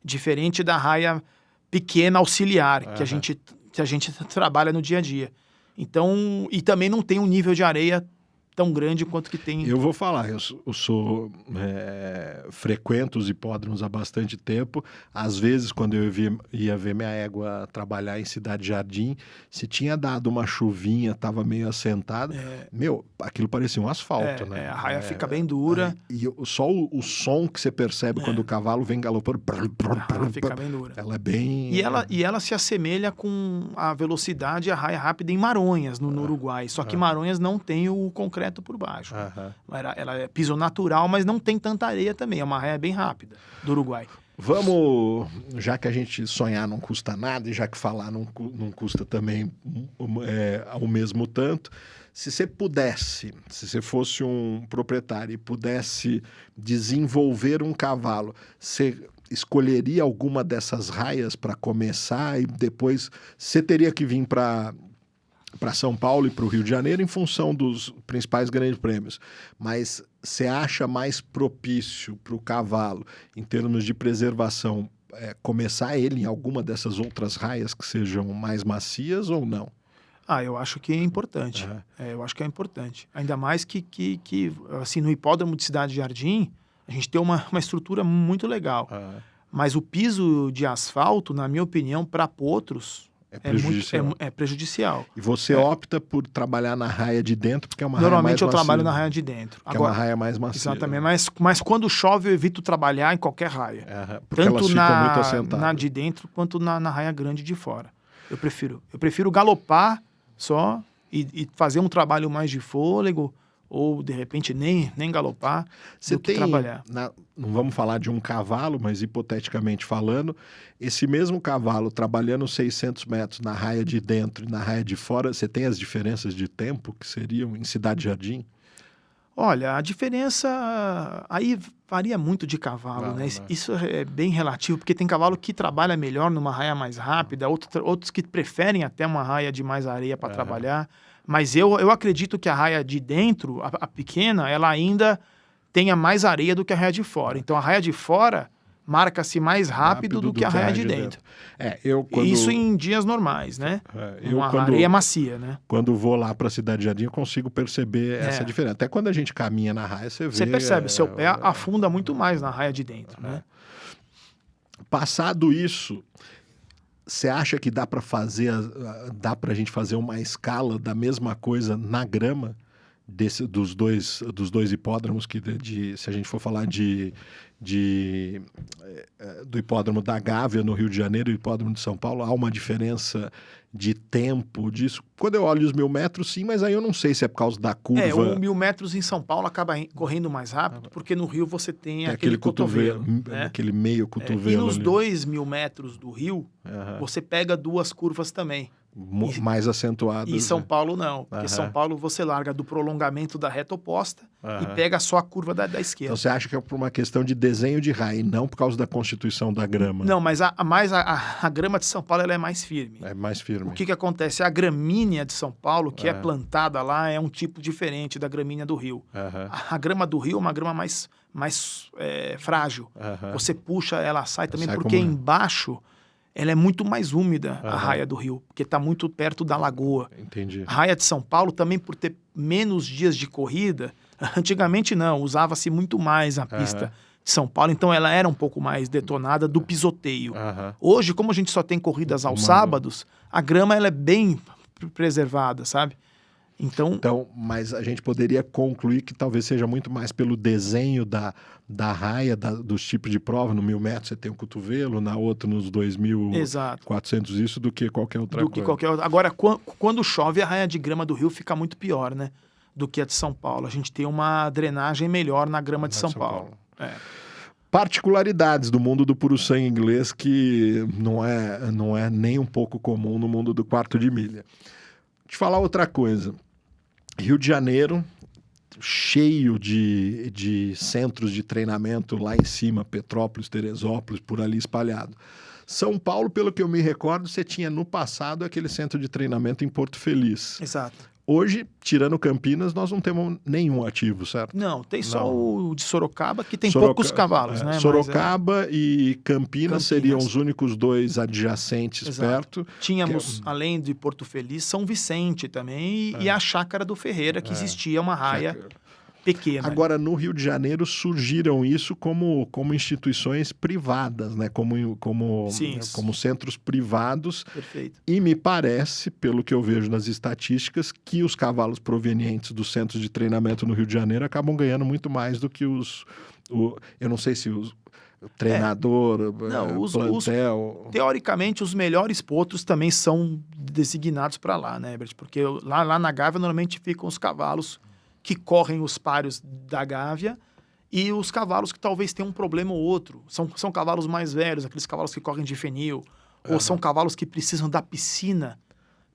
B: Diferente da raia pequena auxiliar, que a gente trabalha no dia a dia. Então, e também não tem um nível de areia tão grande quanto que tem.
A: Eu vou falar, eu sou frequento os hipódromos há bastante tempo. Às vezes, quando eu ia ver minha égua trabalhar em Cidade Jardim, se tinha dado uma chuvinha, estava meio assentada, aquilo parecia um asfalto, né?
B: A raia fica bem dura.
A: Só o som que você percebe quando o cavalo vem galopando.
B: Fica bem dura.
A: Ela é bem...
B: E ela se assemelha com a velocidade e a raia rápida em Maronhas, no Uruguai. Só que Maronhas não tem o concreto por baixo. Ela é piso natural, mas não tem tanta areia também. É uma raia bem rápida do Uruguai.
A: Vamos, já que a gente sonhar não custa nada, e já que falar não custa também ao mesmo tanto, se você fosse um proprietário e pudesse desenvolver um cavalo, você escolheria alguma dessas raias para começar e depois você teria que vir para São Paulo e para o Rio de Janeiro em função dos principais grandes prêmios. Mas você acha mais propício para o cavalo, em termos de preservação, começar ele em alguma dessas outras raias que sejam mais macias ou não?
B: Eu acho que é importante. Eu acho que é importante. Ainda mais que assim, no hipódromo de Cidade Jardim, a gente tem uma estrutura muito legal. Mas o piso de asfalto, na minha opinião, para potros... É prejudicial.
A: E você opta por trabalhar na raia de dentro, porque é uma raia mais macia.
B: Normalmente eu trabalho na raia de dentro.
A: Que agora, é uma raia mais macia.
B: Exatamente, mas quando chove eu evito trabalhar em qualquer raia.
A: Porque tanto elas ficam muito assentadas.
B: Na de dentro quanto na raia grande de fora. Eu prefiro galopar só e fazer um trabalho mais de fôlego, ou de repente nem galopar, do que trabalhar.
A: Não vamos falar de um cavalo, mas hipoteticamente falando, esse mesmo cavalo trabalhando 600 metros na raia de dentro e na raia de fora, você tem as diferenças de tempo que seriam em Cidade Jardim?
B: Olha, a diferença aí varia muito de cavalo, né? Isso é bem relativo, porque tem cavalo que trabalha melhor numa raia mais rápida, outros que preferem até uma raia de mais areia para trabalhar. Mas eu acredito que a raia de dentro, a pequena, ela ainda tenha mais areia do que a raia de fora. Então a raia de fora marca-se mais rápido do que a raia de dentro. Isso em dias normais, né? Areia macia, né?
A: Quando vou lá para a Cidade Jardim, eu consigo perceber essa diferença. Até quando a gente caminha na raia, você vê...
B: Você percebe, seu pé afunda muito mais na raia de dentro, né?
A: Passado isso... Você acha que dá para a gente fazer uma escala da mesma coisa na grama dos dois hipódromos, se a gente for falar do hipódromo da Gávea no Rio de Janeiro e do hipódromo de São Paulo, há uma diferença de tempo disso? Quando eu olho os 1.000 metros, sim, mas aí eu não sei se é por causa da curva.
B: 1.000 metros em São Paulo acaba correndo mais rápido, porque no Rio você tem aquele cotovelo. Né?
A: Aquele meio cotovelo.
B: E nos 2.000 metros do Rio, você pega duas curvas também.
A: Mais acentuadas.
B: E São Paulo não, porque São Paulo você larga do prolongamento da reta oposta e pega só a curva da esquerda.
A: Então você acha que é por uma questão de desenho de raia, e não por causa da constituição da grama?
B: Não, mas a grama de São Paulo ela é mais firme.
A: É mais firme.
B: O que acontece? A gramínea de São Paulo, que é plantada lá, é um tipo diferente da gramínea do Rio. A grama do Rio é uma grama mais frágil. Você puxa, ela sai também, porque embaixo... ela é muito mais úmida, a raia do Rio, porque está muito perto da lagoa.
A: Entendi.
B: A raia de São Paulo também, por ter menos dias de corrida, antigamente não, usava-se muito mais a pista de São Paulo, então ela era um pouco mais detonada do pisoteio. Hoje, como a gente só tem corridas aos sábados, a grama ela é bem preservada, sabe? Então,
A: mas a gente poderia concluir que talvez seja muito mais pelo desenho da raia, dos tipos de prova. No 1.000 metros você tem o cotovelo, na outra nos 2.400 isso, do que qualquer outra coisa.
B: Agora, quando chove, a raia de grama do Rio fica muito pior, né? Do que a de São Paulo. A gente tem uma drenagem melhor na grama de São Paulo.
A: Particularidades do mundo do puro sangue inglês que não é nem um pouco comum no mundo do quarto de milha. Deixa eu falar outra coisa. Rio de Janeiro, cheio de centros de treinamento lá em cima, Petrópolis, Teresópolis, por ali espalhado. São Paulo, pelo que eu me recordo, você tinha no passado aquele centro de treinamento em Porto Feliz.
B: Exato.
A: Hoje, tirando Campinas, nós não temos nenhum ativo, certo?
B: Não, tem só
A: Não.
B: o de Sorocaba, que tem poucos cavalos, né?
A: Sorocaba e Campinas seriam
B: Campinas.
A: os únicos dois adjacentes
B: Exato.
A: perto.
B: Tínhamos, além de Porto Feliz, São Vicente também e a Chácara do Ferreira, que existia uma raia pequena.
A: Agora, no Rio de Janeiro, surgiram isso como instituições privadas, né? Como centros privados.
B: Perfeito.
A: E me parece, pelo que eu vejo nas estatísticas, que os cavalos provenientes dos centros de treinamento no Rio de Janeiro acabam ganhando muito mais do que eu não sei se o treinador, plantel...
B: Teoricamente, os melhores potros também são designados para lá, né, Herbert? Porque lá na Gávea, normalmente ficam os cavalos que correm os páreos da Gávea e os cavalos que talvez tenham um problema ou outro. São cavalos mais velhos, aqueles cavalos que correm de fenil, ou são cavalos que precisam da piscina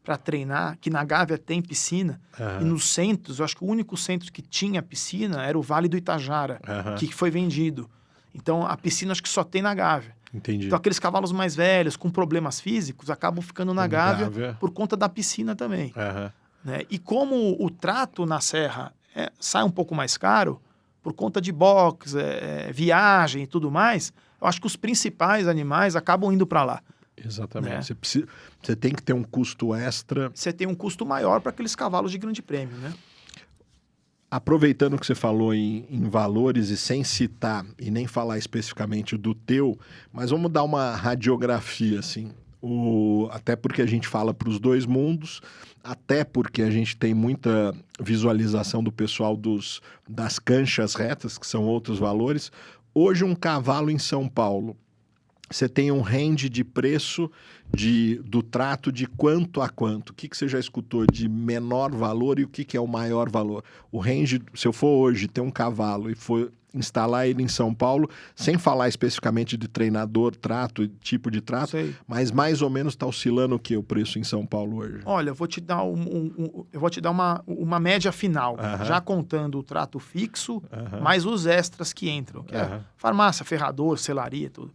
B: para treinar, que na Gávea tem piscina. E nos centros, eu acho que o único centro que tinha piscina era o Vale do Itajara, que foi vendido. Então, a piscina acho que só tem na Gávea.
A: Entendi.
B: Então, aqueles cavalos mais velhos, com problemas físicos, acabam ficando na Gávea por conta da piscina também. Né? E como o trato na Serra sai um pouco mais caro, por conta de box, viagem e tudo mais, eu acho que os principais animais acabam indo para lá.
A: Exatamente. Né? Você tem que ter um custo extra.
B: Você tem um custo maior para aqueles cavalos de grande prêmio, né?
A: Aproveitando que você falou em valores e sem citar e nem falar especificamente do teu, mas vamos dar uma radiografia, assim. Até porque a gente fala para os dois mundos, até porque a gente tem muita visualização do pessoal das canchas retas, que são outros valores. Hoje, um cavalo em São Paulo, você tem um range de preço do trato de quanto a quanto? O que você já escutou de menor valor e o que é o maior valor? O range, se eu for hoje ter um cavalo e for instalar ele em São Paulo, sem falar especificamente de treinador, trato, tipo de trato, mas mais ou menos está oscilando o que o preço em São Paulo hoje?
B: Olha, eu vou te dar uma média final, já contando o trato fixo, mais os extras que entram, que é farmácia, ferrador, selaria, tudo.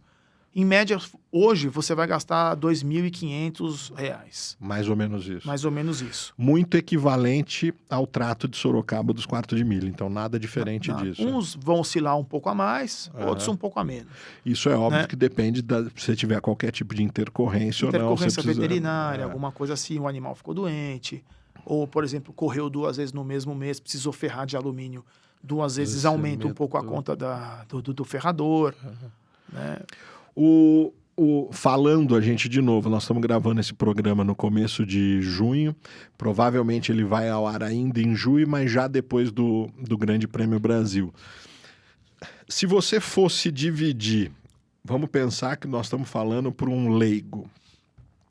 B: Em média, hoje, você vai gastar R$ 2.500.
A: Mais ou menos isso.
B: Mais ou menos isso.
A: Muito equivalente ao trato de Sorocaba dos quartos de milha. Então, nada diferente disso.
B: Uns vão oscilar um pouco a mais, outros um pouco a menos.
A: Isso é óbvio que depende se você tiver qualquer tipo de intercorrência ou não.
B: Intercorrência veterinária, alguma coisa assim, o animal ficou doente. Ou, por exemplo, correu 2 vezes no mesmo mês, precisou ferrar de alumínio 2 vezes, aumenta um pouco a conta do ferrador. Né?
A: Falando a gente de novo, nós estamos gravando esse programa no começo de junho, provavelmente ele vai ao ar ainda em julho, mas já depois do Grande Prêmio Brasil. Se você fosse dividir, vamos pensar que nós estamos falando para um leigo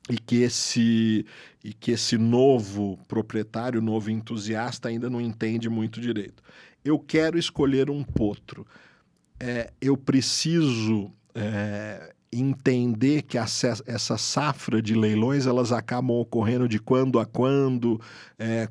A: e que esse novo proprietário, novo entusiasta ainda não entende muito direito. Eu quero escolher um potro. Eu preciso... entender que essa safra de leilões elas acabam ocorrendo de quando a quando,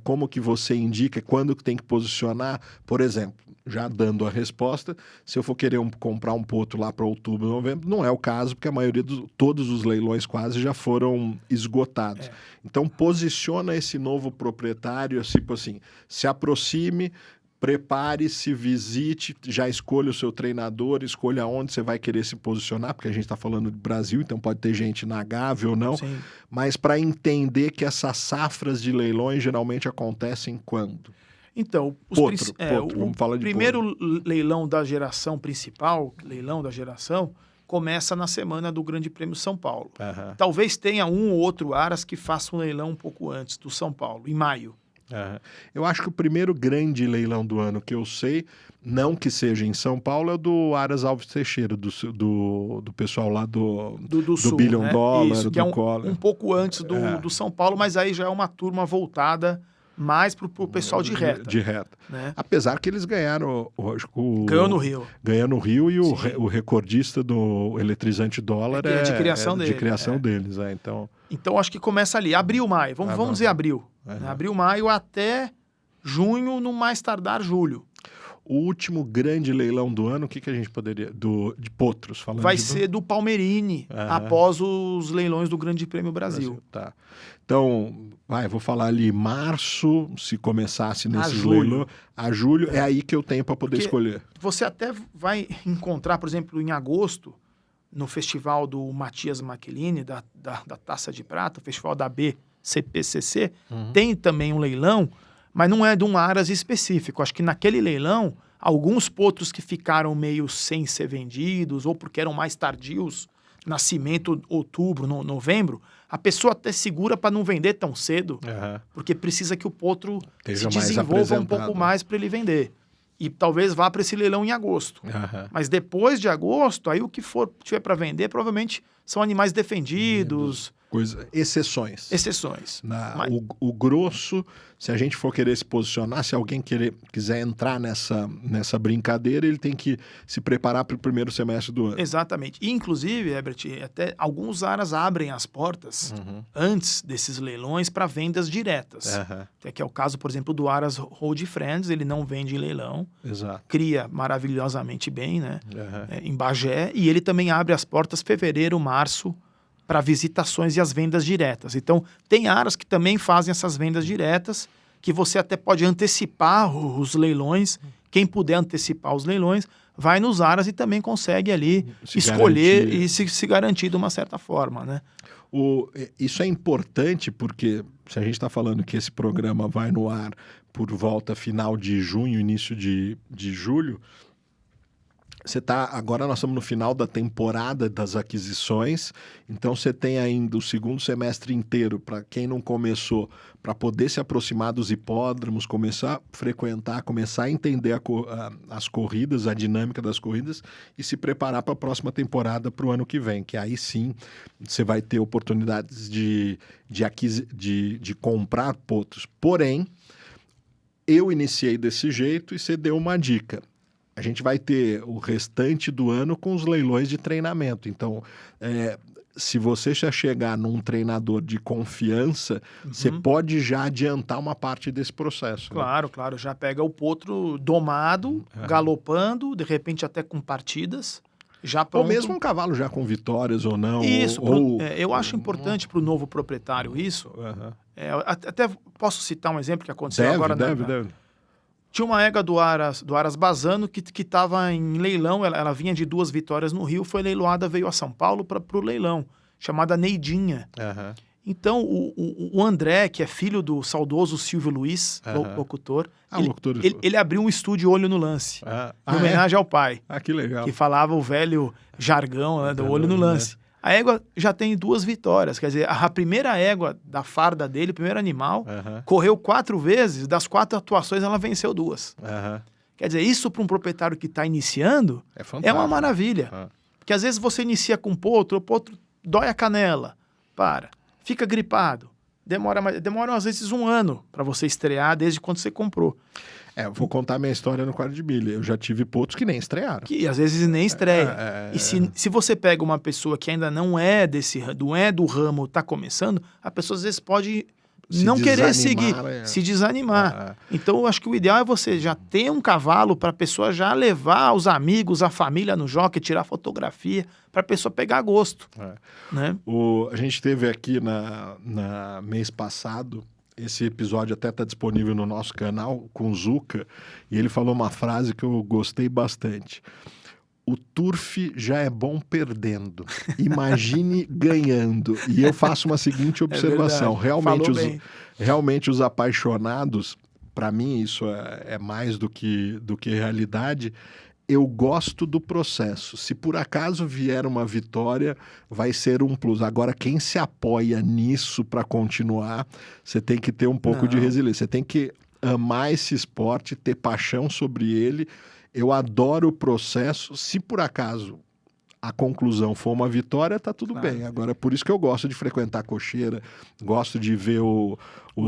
A: como que você indica, quando que tem que posicionar, por exemplo, já dando a resposta, se eu for querer comprar um potro lá para outubro, novembro, não é o caso, porque a maioria todos os leilões quase já foram esgotados. Então posiciona esse novo proprietário, tipo assim, se aproxime, prepare-se, visite, já escolha o seu treinador, escolha onde você vai querer se posicionar, porque a gente está falando de Brasil, então pode ter gente na Gávea ou não, mas para entender que essas safras de leilões geralmente acontecem quando?
B: Então,
A: vamos falar de
B: primeiro leilão da geração principal, leilão da geração, começa na semana do Grande Prêmio São Paulo. Talvez tenha um ou outro Aras que faça um leilão um pouco antes do São Paulo, em maio.
A: Eu acho que o primeiro grande leilão do ano que eu sei, não que seja em São Paulo, é o do Aras Alves Teixeira, do pessoal lá do
B: Sul,
A: Billion
B: né?
A: Dollar,
B: Isso, que
A: do
B: Collor. Um pouco antes do São Paulo, mas aí já é uma turma voltada mais pro pessoal de reta.
A: De reta.
B: Né?
A: Apesar que eles ganharam
B: ganhou no Rio.
A: Ganhou no Rio e o recordista do eletrizante dólar
B: é de criação
A: deles.
B: Então acho que começa ali, abril, maio. Vamos dizer abril. Abril, maio até junho, no mais tardar julho.
A: O último grande leilão do ano, o que a gente poderia... de potros, falando
B: Vai
A: de...
B: ser do Palmeirini, após os leilões do Grande Prêmio Brasil.
A: Tá. Então, vou falar ali março, se começasse nesses
B: julho.
A: leilões. A julho é aí que eu tenho para poder escolher.
B: Você até vai encontrar, por exemplo, em agosto, no festival do Matias Michelini, da Taça de Prata, o festival da BCPCC, tem também um leilão, mas não é de um aras específico. Acho que naquele leilão, alguns potros que ficaram meio sem ser vendidos, ou porque eram mais tardios, nascimento outubro, novembro, a pessoa até segura para não vender tão cedo, porque precisa que o potro se desenvolva um pouco mais para ele vender. E talvez vá para esse leilão em agosto. Mas depois de agosto, aí o que tiver para vender, provavelmente são animais defendidos.
A: Exceções.
B: Exceções.
A: O grosso, se a gente for querer se posicionar, se alguém quiser entrar nessa brincadeira, ele tem que se preparar para o primeiro semestre do ano.
B: Exatamente. E, inclusive, Herbert, até alguns aras abrem as portas antes desses leilões para vendas diretas. Que é o caso, por exemplo, do Aras Road Friends, ele não vende em leilão.
A: Exato.
B: Cria maravilhosamente bem, né? Em Bagé. E ele também abre as portas fevereiro, março, para visitações e as vendas diretas. Então, tem aras que também fazem essas vendas diretas, que você até pode antecipar os leilões. Quem puder antecipar os leilões, vai nos aras e também consegue ali escolher e se garantir de uma certa forma, né?
A: Isso é importante porque, se a gente está falando que esse programa vai no ar por volta final de junho, início de julho, agora nós estamos no final da temporada das aquisições, então você tem ainda o segundo semestre inteiro, para quem não começou, para poder se aproximar dos hipódromos, começar a frequentar, começar a entender as corridas, a dinâmica das corridas e se preparar para a próxima temporada para o ano que vem, que aí sim você vai ter oportunidades de comprar potros. Porém, eu iniciei desse jeito e você deu uma dica. A gente vai ter o restante do ano com os leilões de treinamento. Então, se você já chegar num treinador de confiança, você pode já adiantar uma parte desse processo.
B: Claro, claro. Já pega o potro domado, galopando, de repente até com partidas, já pronto.
A: Ou mesmo um cavalo já com vitórias ou não.
B: Isso. Eu acho importante para o novo proprietário isso. Até posso citar um exemplo que aconteceu agora.
A: Deve.
B: Tinha uma égua do Aras Bazano que estava em leilão, ela vinha de 2 vitórias no Rio, foi leiloada, veio a São Paulo para o leilão, chamada Neidinha. Então, o André, que é filho do saudoso Silvio Luiz, locutor, ele abriu um estúdio Olho no Lance, em homenagem ao pai.
A: Que legal.
B: Que falava o velho jargão, né, do Olho no Lance. A égua já tem 2 vitórias, quer dizer, a primeira égua da farda dele, o primeiro animal, correu 4 vezes, das 4 atuações ela venceu 2. Quer dizer, isso para um proprietário que está iniciando é uma maravilha. Porque às vezes você inicia com o potro dói a canela, fica gripado, demora às vezes 1 ano para você estrear desde quando você comprou.
A: Vou contar minha história no quadro de milha. Eu já tive potros que nem estrearam.
B: Que às vezes nem estreia. E se você pega uma pessoa que ainda não é do ramo, está começando, a pessoa às vezes pode não querer seguir, se desanimar. Então eu acho que o ideal é você já ter um cavalo para a pessoa já levar os amigos, a família no jockey, tirar fotografia, para a pessoa pegar gosto. Né?
A: A gente teve aqui na mês passado, esse episódio até está disponível no nosso canal, com o Zuca, e ele falou uma frase que eu gostei bastante. O turf já é bom perdendo. Imagine ganhando. E eu faço uma seguinte observação. Realmente os apaixonados, para mim isso é mais do que realidade. Eu gosto do processo. Se por acaso vier uma vitória, vai ser um plus. Agora, quem se apoia nisso para continuar, você tem que ter um pouco de resiliência. Você tem que amar esse esporte, ter paixão sobre ele. Eu adoro o processo. Se por acaso a conclusão for uma vitória, tá tudo bem. Agora, por isso que eu gosto de frequentar a cocheira, gosto de ver o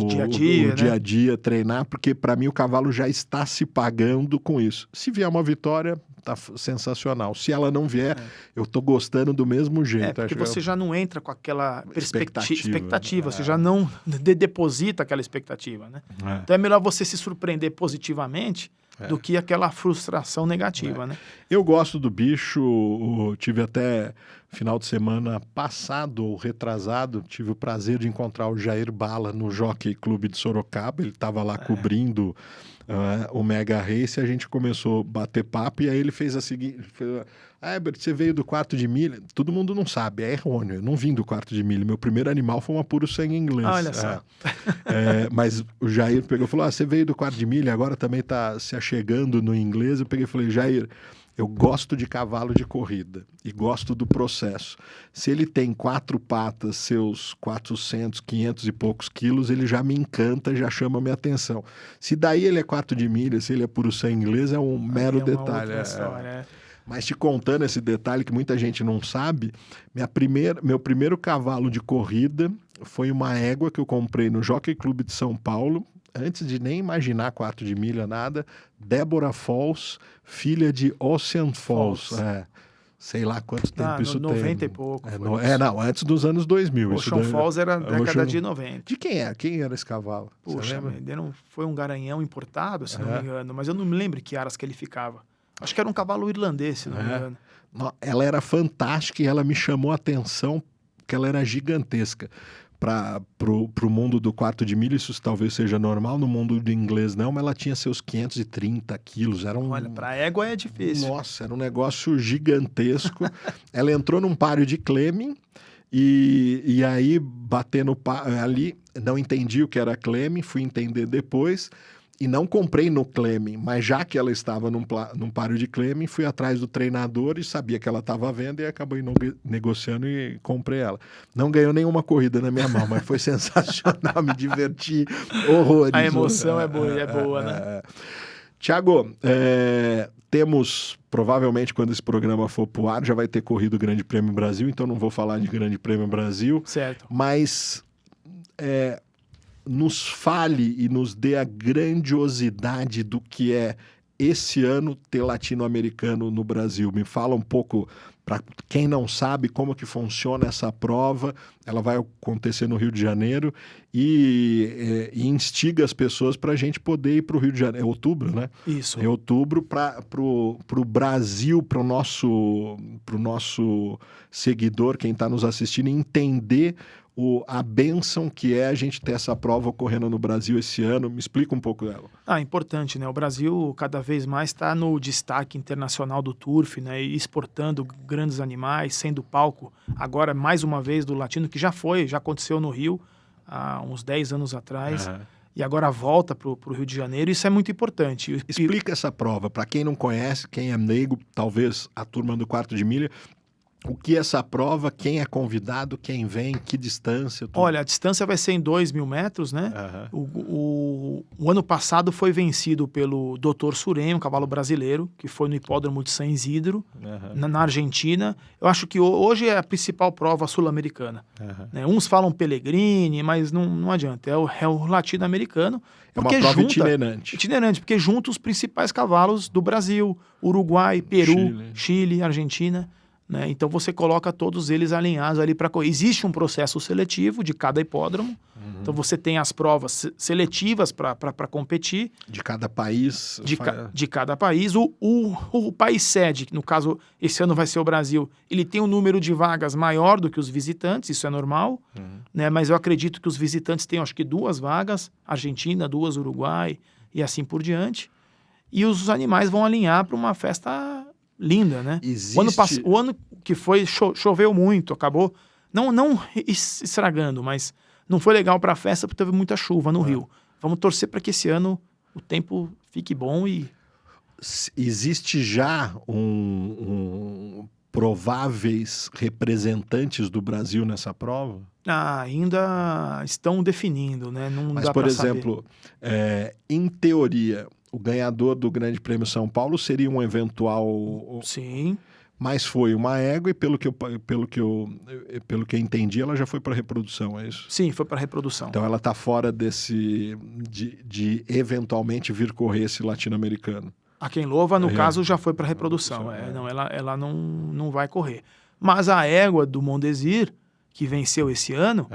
A: dia a dia, treinar, porque para mim o cavalo já está se pagando com isso. Se vier uma vitória, tá sensacional. Se ela não vier, eu tô gostando do mesmo jeito.
B: Porque você já não entra com aquela expectativa. Você já não deposita aquela expectativa, né? Então é melhor você se surpreender positivamente do que aquela frustração negativa, né?
A: Eu gosto do bicho, tive até final de semana passado ou retrasado, tive o prazer de encontrar o Jair Bala no Jockey Clube de Sorocaba, ele estava lá cobrindo o Mega Race, e a gente começou a bater papo, e aí ele fez a seguinte, Herbert, você veio do quarto de milha? Todo mundo não sabe, é errôneo, eu não vim do quarto de milha, meu primeiro animal foi uma puro sangue inglês.
B: Olha só.
A: Mas o Jair pegou e falou, você veio do quarto de milha, agora também está se achegando no inglês. Eu peguei e falei, Jair, eu gosto de cavalo de corrida e gosto do processo. Se ele tem 4 patas, seus 400, 500 e poucos quilos, ele já me encanta, já chama a minha atenção. Se daí ele é 4 de milha, se ele é puro sangue inglês, é um mero detalhe. Mas te contando esse detalhe que muita gente não sabe, meu primeiro cavalo de corrida foi uma égua que eu comprei no Jockey Clube de São Paulo, antes de nem imaginar 4 de milha, nada, Deborah Falls, filha de Ocean Falls. Sei lá quanto tempo isso tem.
B: 90 e pouco.
A: Não, antes dos anos 2000.
B: Ocean Falls era década de 90.
A: De quem é? Quem era esse cavalo?
B: Puxa, foi um garanhão importado, se não me engano, mas eu não me lembro que aras que ele ficava. Acho que era um cavalo irlandês, se não me engano.
A: Ela era fantástica e ela me chamou a atenção porque ela era gigantesca. Pro mundo do quarto de milha, isso talvez seja normal, no mundo do inglês não, mas ela tinha seus 530 quilos.
B: Olha, para égua é difícil.
A: Nossa, era um negócio gigantesco. Ela entrou num páreo de Clemming e aí, batendo ali, não entendi o que era Clemming, fui entender depois. E não comprei no Clemming, mas já que ela estava num páreo de Clemming, fui atrás do treinador e sabia que ela estava à venda e acabei negociando e comprei ela. Não ganhou nenhuma corrida na minha mão, mas foi sensacional, me diverti horrores.
B: A emoção é boa, né?
A: Tiago, temos, provavelmente quando esse programa for pro ar, já vai ter corrido o Grande Prêmio Brasil, então não vou falar de Grande Prêmio Brasil.
B: Certo.
A: Mas nos fale e nos dê a grandiosidade do que é esse ano ter latino-americano no Brasil. Me fala um pouco, para quem não sabe, como que funciona essa prova. Ela vai acontecer no Rio de Janeiro e instiga as pessoas para a gente poder ir para o Rio de Janeiro. É outubro, né?
B: Isso.
A: É outubro para o Brasil, para o nosso seguidor, quem está nos assistindo, entender a bênção que é a gente ter essa prova ocorrendo no Brasil esse ano. Me explica um pouco dela.
B: Importante, né? O Brasil cada vez mais está no destaque internacional do turf, né? Exportando grandes animais, sendo palco agora mais uma vez do latino, que já aconteceu no Rio há uns 10 anos atrás. E agora volta para o Rio de Janeiro. Isso é muito importante.
A: Explica essa prova. Para quem não conhece, quem é leigo, talvez a turma do quarto de milha, o que é essa prova, quem é convidado, quem vem, que distância? Tudo.
B: Olha, a distância vai ser em 2.000 metros, né? O ano passado foi vencido pelo Dr. Surem, um cavalo brasileiro, que foi no Hipódromo de San Isidro, na Argentina. Eu acho que hoje é a principal prova sul-americana. Né? Uns falam Pellegrini, mas não adianta. É o latino-americano.
A: É uma prova itinerante.
B: Itinerante, porque junta os principais cavalos do Brasil, Uruguai, Peru, Chile, Argentina. Né? Então você coloca todos eles alinhados ali para correr. Existe um processo seletivo de cada hipódromo. Então você tem as provas seletivas para competir.
A: De cada país.
B: De cada país. O país sede, que no caso esse ano vai ser o Brasil, ele tem um número de vagas maior do que os visitantes, isso é normal. Né? Mas eu acredito que os visitantes tenham acho que 2 vagas, Argentina, 2 Uruguai e assim por diante. E os animais vão alinhar para uma festa linda, né? O ano que foi, choveu muito, acabou não estragando, mas não foi legal para a festa porque teve muita chuva no Rio. Vamos torcer para que esse ano o tempo fique bom e...
A: Existe já prováveis representantes do Brasil nessa prova?
B: Ainda estão definindo, né? Não
A: mas,
B: dá
A: por
B: pra
A: exemplo, em teoria, o ganhador do Grande Prêmio São Paulo seria um eventual...
B: Sim.
A: Mas foi uma égua e pelo que eu entendi, ela já foi para reprodução, é isso?
B: Sim, foi para reprodução.
A: Então ela está fora de eventualmente vir correr esse latino-americano.
B: A Quem Louva, no caso, já foi para reprodução. Não, ela não vai correr. Mas a égua do Mondesir, que venceu esse ano,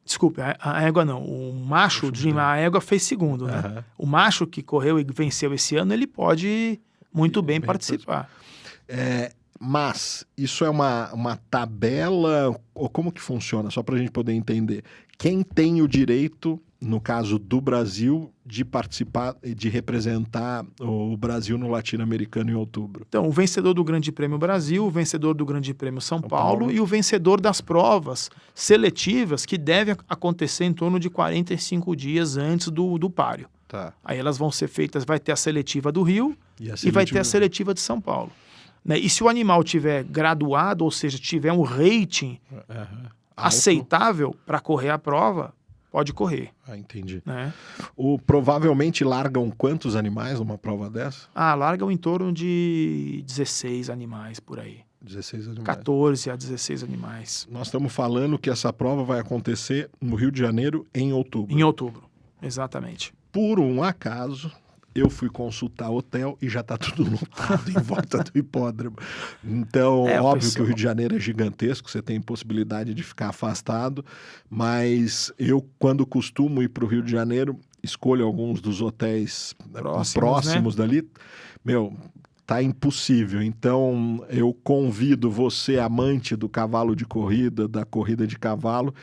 B: Desculpe, a égua não. O macho, a égua fez segundo, né?
A: Aham.
B: O macho que correu e venceu esse ano, ele pode muito bem participar.
A: Mas isso é uma tabela, ou como que funciona? Só para a gente poder entender. Quem tem o direito, no caso do Brasil, de participar e de representar o Brasil no Latino-Americano em outubro?
B: Então, o vencedor do Grande Prêmio Brasil, o vencedor do Grande Prêmio São Paulo
A: Paulo
B: e o vencedor das provas seletivas que devem acontecer em torno de 45 dias antes do páreo.
A: Tá.
B: Aí elas vão ser feitas, vai ter a seletiva do Rio
A: E
B: e vai ter a seletiva de São Paulo. Né? E se o animal tiver graduado, ou seja, tiver um rating aceitável para correr a prova, pode correr.
A: Ah, entendi.
B: Né?
A: Provavelmente largam quantos animais numa prova dessa?
B: Largam em torno de 16 animais por aí.
A: 16 animais.
B: 14 a 16 animais.
A: Nós estamos falando que essa prova vai acontecer no Rio de Janeiro em outubro.
B: Em outubro, exatamente.
A: Por um acaso, eu fui consultar hotel e já está tudo lotado em volta do hipódromo. Então, óbvio que o Rio de Janeiro é gigantesco, você tem possibilidade de ficar afastado, mas eu, quando costumo ir para o Rio de Janeiro, escolho alguns dos hotéis próximos
B: né?
A: dali. Tá impossível. Então, eu convido você, amante do cavalo de corrida, da corrida de cavalo,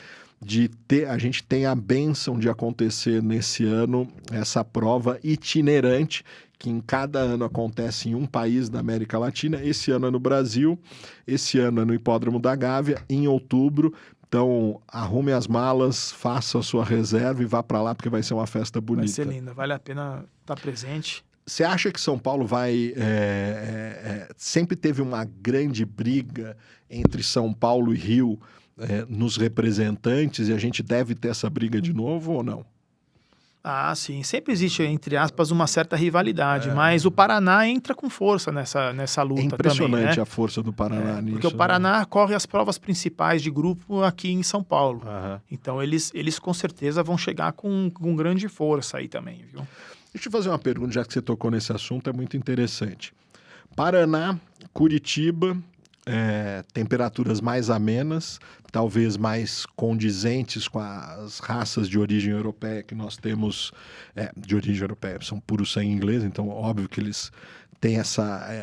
A: a gente tem a bênção de acontecer nesse ano essa prova itinerante, que em cada ano acontece em um país da América Latina. Esse ano é no Brasil, esse ano é no Hipódromo da Gávea, em outubro. Então, arrume as malas, faça a sua reserva e vá para lá, porque vai ser uma festa bonita.
B: Vai ser linda, vale a pena estar presente.
A: Você acha que São Paulo vai... sempre teve uma grande briga entre São Paulo e Rio nos representantes, e a gente deve ter essa briga de novo ou não?
B: Sim. Sempre existe, entre aspas, uma certa rivalidade, mas o Paraná entra com força nessa luta também.
A: É impressionante
B: também, né?
A: a força do Paraná nisso.
B: Porque o Paraná corre as provas principais de grupo aqui em São Paulo. Então, eles com certeza vão chegar com grande força aí também, viu?
A: Deixa eu fazer uma pergunta, já que você tocou nesse assunto, é muito interessante. Paraná, Curitiba, temperaturas mais amenas, talvez mais condizentes com as raças de origem europeia que nós temos, de origem europeia, são puro sangue inglês, então óbvio que eles têm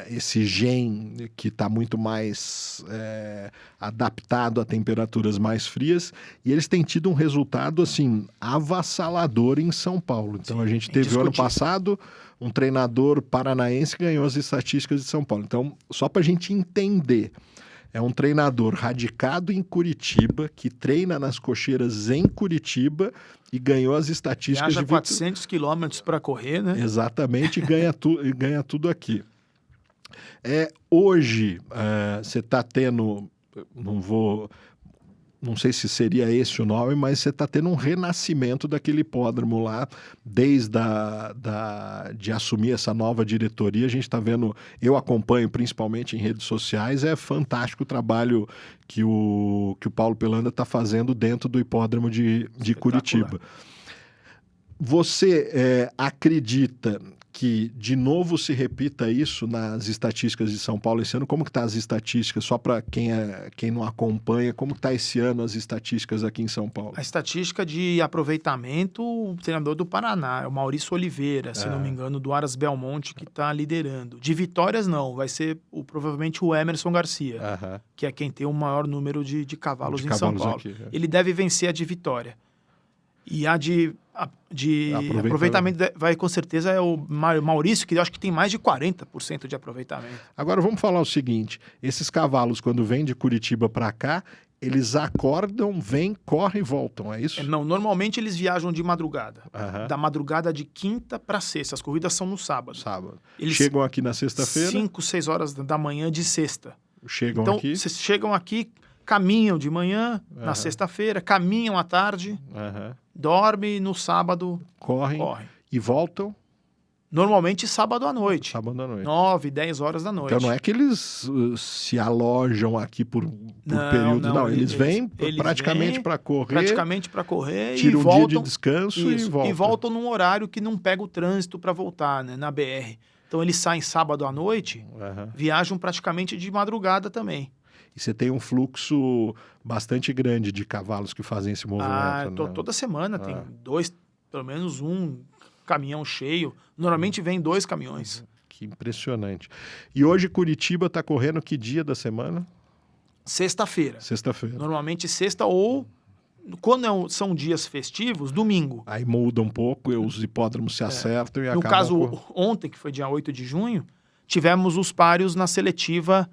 A: esse gene que está muito mais adaptado a temperaturas mais frias, e eles têm tido um resultado assim avassalador em São Paulo. Então a gente teve ano passado um treinador paranaense que ganhou as estatísticas de São Paulo. Então, só para a gente entender, é um treinador radicado em Curitiba, que treina nas cocheiras em Curitiba e ganhou as estatísticas
B: de 400 quilômetros para correr, né?
A: Exatamente, e ganha tudo aqui. Hoje, você está tendo, não sei se seria esse o nome, mas você está tendo um renascimento daquele hipódromo lá, desde de assumir essa nova diretoria. A gente está vendo, eu acompanho principalmente em redes sociais, é fantástico o trabalho que o Paulo Pelanda está fazendo dentro do hipódromo de Curitiba. Você acredita que de novo se repita isso nas estatísticas de São Paulo esse ano? Como que tá as estatísticas, só para quem não acompanha, como que tá esse ano as estatísticas aqui em São Paulo?
B: A estatística de aproveitamento, o treinador do Paraná, é o Maurício Oliveira, se não me engano, do Aras Belmonte, que está liderando. De vitórias não, vai ser provavelmente o Emerson Garcia, que é quem tem o maior número de cavalos em São Paulo. Aqui, Ele deve vencer a de vitória. E a de aproveitamento vai com certeza é o Maurício, que eu acho que tem mais de 40% de aproveitamento.
A: Agora vamos falar o seguinte, esses cavalos quando vêm de Curitiba para cá, eles acordam, vêm, correm e voltam, é isso?
B: Não, normalmente eles viajam de madrugada, da madrugada de quinta para sexta, as corridas são no sábado.
A: Eles chegam aqui na sexta-feira?
B: 5, 6 horas da manhã de sexta.
A: Chegam
B: então,
A: aqui?
B: Vocês chegam aqui, caminham de manhã, na sexta-feira, caminham à tarde, dormem no sábado, correm
A: e voltam?
B: Normalmente sábado à noite. 9, 10 horas da noite.
A: Então não é que eles se alojam aqui por período, não. Eles vêm praticamente para correr. Tiram um dia de descanso e voltam.
B: E voltam num horário que não pega o trânsito para voltar, né, na BR. Então eles saem sábado à noite, viajam praticamente de madrugada também.
A: E você tem um fluxo bastante grande de cavalos que fazem esse movimento, né?
B: Toda semana tem pelo menos um caminhão cheio. Normalmente vem 2 caminhões.
A: Que impressionante. E hoje Curitiba está correndo que dia da semana?
B: Sexta-feira.
A: Sexta-feira.
B: Normalmente sexta ou, quando são dias festivos, domingo.
A: Aí muda um pouco, os hipódromos se acertam e
B: No
A: acabam...
B: caso, ontem, que foi dia 8 de junho, tivemos os páreos na seletiva.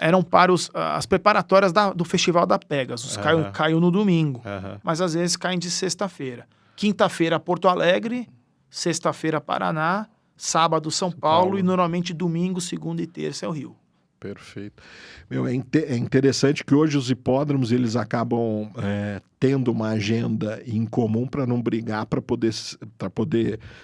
B: Eram páreos, as preparatórias do Festival da Pegasus. Caiu no domingo. Mas às vezes caem de sexta-feira. Quinta-feira, Porto Alegre. Sexta-feira, Paraná. Sábado, São Paulo. E normalmente domingo, segunda e terça é o Rio.
A: Perfeito. É interessante que hoje os hipódromos eles acabam tendo uma agenda em comum para não brigar, para poder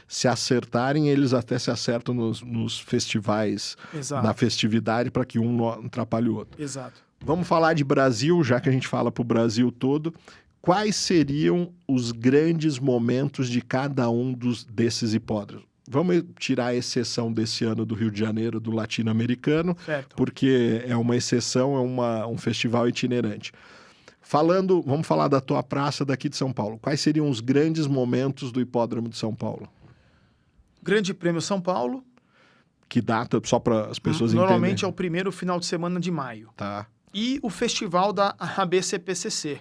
A: se acertarem. Eles até se acertam nos festivais,
B: Exato.
A: na festividade, para que um não atrapalhe o outro.
B: Exato.
A: Vamos falar de Brasil, já que a gente fala para o Brasil todo. Quais seriam os grandes momentos de cada um desses hipódromos? Vamos tirar a exceção desse ano do Rio de Janeiro, do latino-americano, porque é uma exceção, é um festival itinerante. Vamos falar da tua praça daqui de São Paulo. Quais seriam os grandes momentos do Hipódromo de São Paulo?
B: Grande Prêmio São Paulo.
A: Que data, só para as pessoas entenderem?
B: Normalmente é o primeiro final de semana de maio.
A: Tá.
B: E o festival da ABCPCC.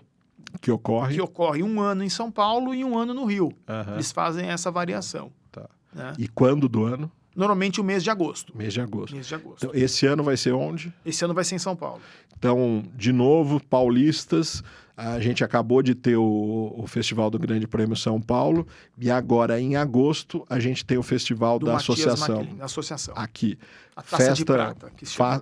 A: Que ocorre
B: um ano em São Paulo e um ano no Rio.
A: Uhum.
B: Eles fazem essa variação.
A: Tá.
B: Né?
A: E quando do ano?
B: Normalmente o mês de agosto.
A: Mês de agosto.
B: Então,
A: esse ano vai ser onde?
B: Esse ano vai ser em São Paulo.
A: Então, de novo, paulistas, a gente acabou de ter o Festival do Grande Prêmio São Paulo e agora, em agosto, a gente tem o Festival da Associação.
B: Da Associação.
A: Aqui.
B: A Taça de Prata.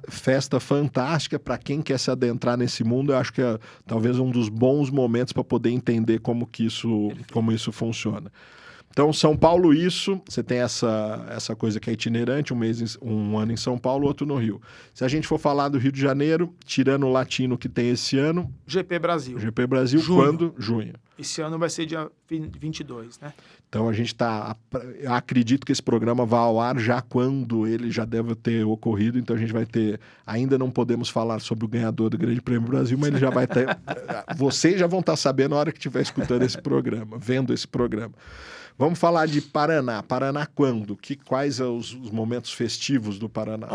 A: Festa fantástica para quem quer se adentrar nesse mundo. Eu acho que é talvez um dos bons momentos para poder entender como isso funciona. Então, São Paulo, você tem essa coisa que é itinerante, um ano em São Paulo, outro no Rio. Se a gente for falar do Rio de Janeiro, tirando o latino que tem esse ano...
B: GP Brasil.
A: Junho. Quando? Junho.
B: Esse ano vai ser dia 22, né?
A: Então, eu acredito que esse programa vai ao ar já quando ele já deve ter ocorrido, então a gente vai ter... Ainda não podemos falar sobre o ganhador do Grande Prêmio Brasil, mas ele já vai ter... Vocês já vão estar sabendo na hora que estiver escutando esse programa, vendo esse programa. Vamos falar de Paraná. Paraná quando? Quais são os momentos festivos do Paraná?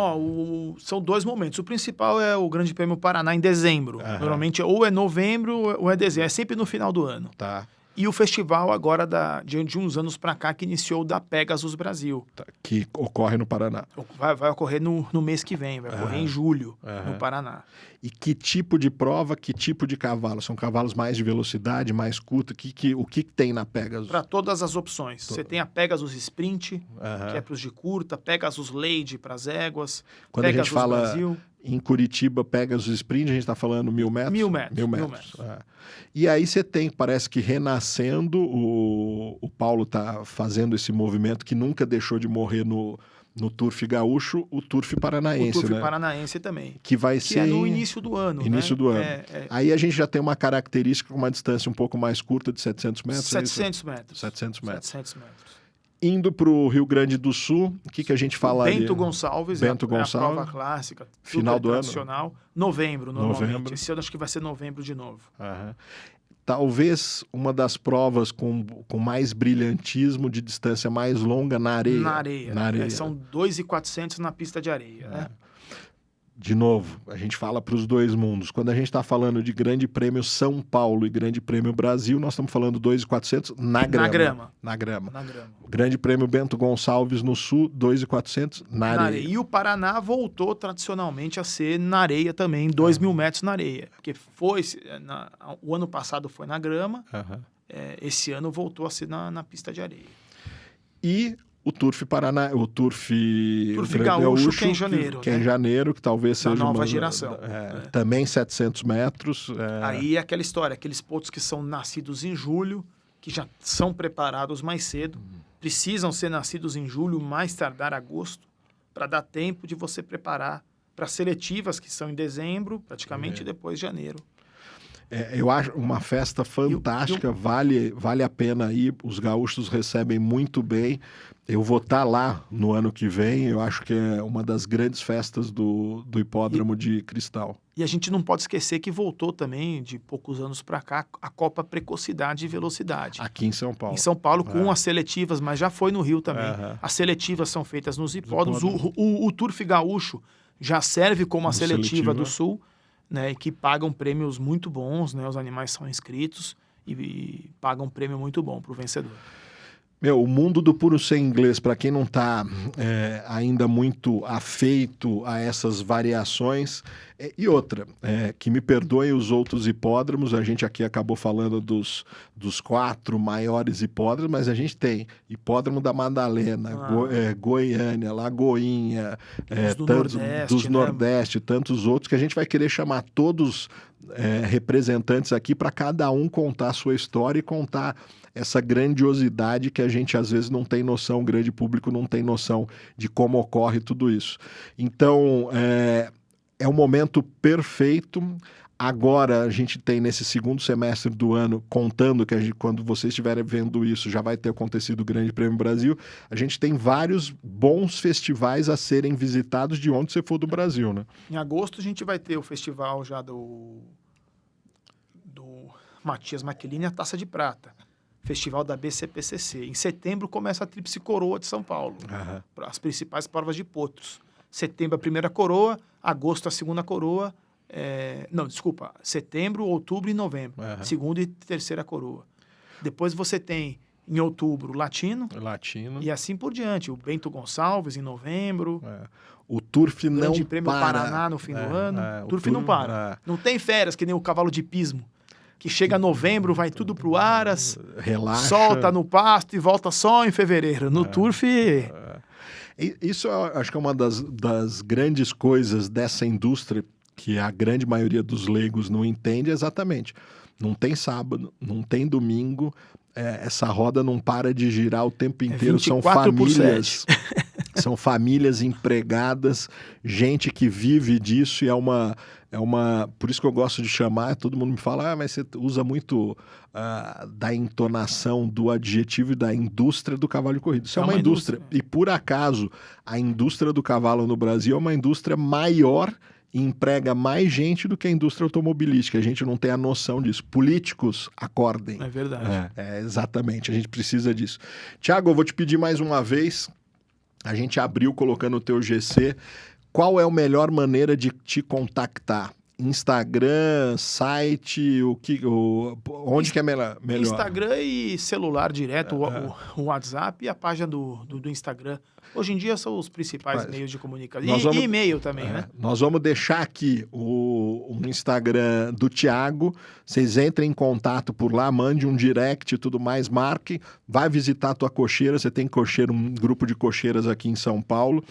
B: São 2 momentos. O principal é o Grande Prêmio Paraná em dezembro. Normalmente ou é novembro ou é dezembro. É sempre no final do ano.
A: Tá.
B: E o festival agora, de uns anos para cá, que iniciou da Pegasus Brasil.
A: Tá. Que ocorre no Paraná.
B: Vai ocorrer no mês que vem. Vai ocorrer em julho, no Paraná.
A: E que tipo de prova, que tipo de cavalo? São cavalos mais de velocidade, mais curto? O que tem na Pegasus?
B: Para todas as opções. Você tem a Pegasus Sprint, que é para os de curta, Pegasus Lady para as éguas,
A: Quando
B: Pegasus
A: a gente fala
B: Brasil.
A: Em Curitiba, Pegasus Sprint, a gente está falando 1.000 metros?
B: 1.000 metros.
A: E aí você tem, parece que renascendo, o Paulo está fazendo esse movimento que nunca deixou de morrer no Turf Gaúcho, o Turf Paranaense,
B: O Turf
A: né?
B: Paranaense também.
A: Que vai ser
B: é no início do ano.
A: Início
B: né?
A: do ano. Aí a gente já tem uma característica com uma distância um pouco mais curta de 700 metros.
B: 700 metros.
A: 700 metros.
B: 700 metros.
A: Indo para o Rio Grande do Sul, o que a gente fala ali?
B: Bento Gonçalves, é a prova clássica,
A: final do
B: tradicional.
A: Ano?
B: Novembro, normalmente.
A: Novembro.
B: Esse ano acho que vai ser novembro de novo.
A: Talvez uma das provas com mais brilhantismo, de distância mais longa na areia.
B: Na areia. São 2.400 na pista de areia. Né?
A: De novo, a gente fala para os dois mundos. Quando a gente está falando de Grande Prêmio São Paulo e Grande Prêmio Brasil, nós estamos falando 2.400 na grama. Na grama. O Grande Prêmio Bento Gonçalves no Sul, 2.400 na areia.
B: E o Paraná voltou tradicionalmente a ser na areia também, 2.000 metros na areia. Porque o ano passado foi na grama, esse ano voltou a ser na pista de areia.
A: E o Turf Paraná, o Turf
B: Gaúcho, que é em janeiro.
A: Que é em janeiro, que talvez seja
B: uma nova geração.
A: Também 700 metros.
B: Aí é aquela história, aqueles pontos que são nascidos em julho, que já são preparados mais cedo, precisam ser nascidos em julho, mais tardar agosto, para dar tempo de você preparar para seletivas, que são em dezembro, praticamente, e depois janeiro.
A: Eu acho uma festa fantástica, vale a pena ir, os gaúchos recebem muito bem. Eu vou estar lá no ano que vem, eu acho que é uma das grandes festas do Hipódromo de Cristal.
B: E a gente não pode esquecer que voltou também, de poucos anos para cá, a Copa Precocidade e Velocidade.
A: Aqui em São Paulo.
B: Em São Paulo, com as seletivas, mas já foi no Rio também. As seletivas são feitas nos hipódromos. O Turf Gaúcho já serve como a seletiva do Sul, né, que pagam prêmios muito bons, né, os animais são inscritos e pagam um prêmio muito bom para o vencedor.
A: O mundo do puro sem inglês, para quem não está ainda muito afeito a essas variações, e outra, que me perdoem os outros hipódromos, a gente aqui acabou falando dos 4 maiores hipódromos, mas a gente tem Hipódromo da Madalena, Goiânia, Lagoinha, dos Nordeste, tantos outros, que a gente vai querer chamar todos representantes aqui para cada um contar a sua história e contar essa grandiosidade que a gente às vezes não tem noção, o grande público não tem noção de como ocorre tudo isso. Então, é um momento perfeito. Agora a gente tem nesse segundo semestre do ano, contando que quando vocês estiverem vendo isso, já vai ter acontecido o Grande Prêmio Brasil, a gente tem vários bons festivais a serem visitados de onde você for do Brasil, né?
B: Em agosto a gente vai ter o festival já do Matias Maquilini, a Taça de Prata. Festival da BCPCC. Em setembro começa a Tríplice Coroa de São Paulo, as principais provas de potros. Setembro a primeira coroa, agosto a segunda coroa, setembro, outubro e novembro, segunda e terceira coroa. Depois você tem, em outubro, Latino, e assim por diante. O Bento Gonçalves, em novembro.
A: O Turf não para.
B: Grande Prêmio Paraná no fim do ano. O Turf não para. Não tem férias, que nem o cavalo de pismo, que chega novembro, vai tudo pro Aras,
A: relaxa,
B: solta no pasto e volta só em fevereiro. No Turf...
A: Isso eu acho que é uma das grandes coisas dessa indústria que a grande maioria dos leigos não entende, exatamente. Não tem sábado, não tem domingo, essa roda não para de girar o tempo inteiro. São famílias, são famílias empregadas, gente que vive disso, e é uma... Por isso que eu gosto de chamar, todo mundo me fala, mas você usa muito da entonação, do adjetivo e da indústria do cavalo de corrida. Isso é uma indústria. E por acaso, a indústria do cavalo no Brasil é uma indústria maior e emprega mais gente do que a indústria automobilística. A gente não tem a noção disso. Políticos, acordem.
B: É verdade.
A: Exatamente, a gente precisa disso. Tiago, eu vou te pedir mais uma vez, a gente abriu colocando o teu GC. Qual é a melhor maneira de te contactar? Instagram, site, onde que é melhor?
B: Instagram e celular direto, o WhatsApp e a página do Instagram. Hoje em dia são os principais meios de comunicação. E e-mail também, né?
A: Nós vamos deixar aqui o Instagram do Thiago. Vocês entrem em contato por lá, mande um direct e tudo mais, marque. Vai visitar a tua cocheira. Você tem cocheira, um grupo de cocheiras aqui em São Paulo.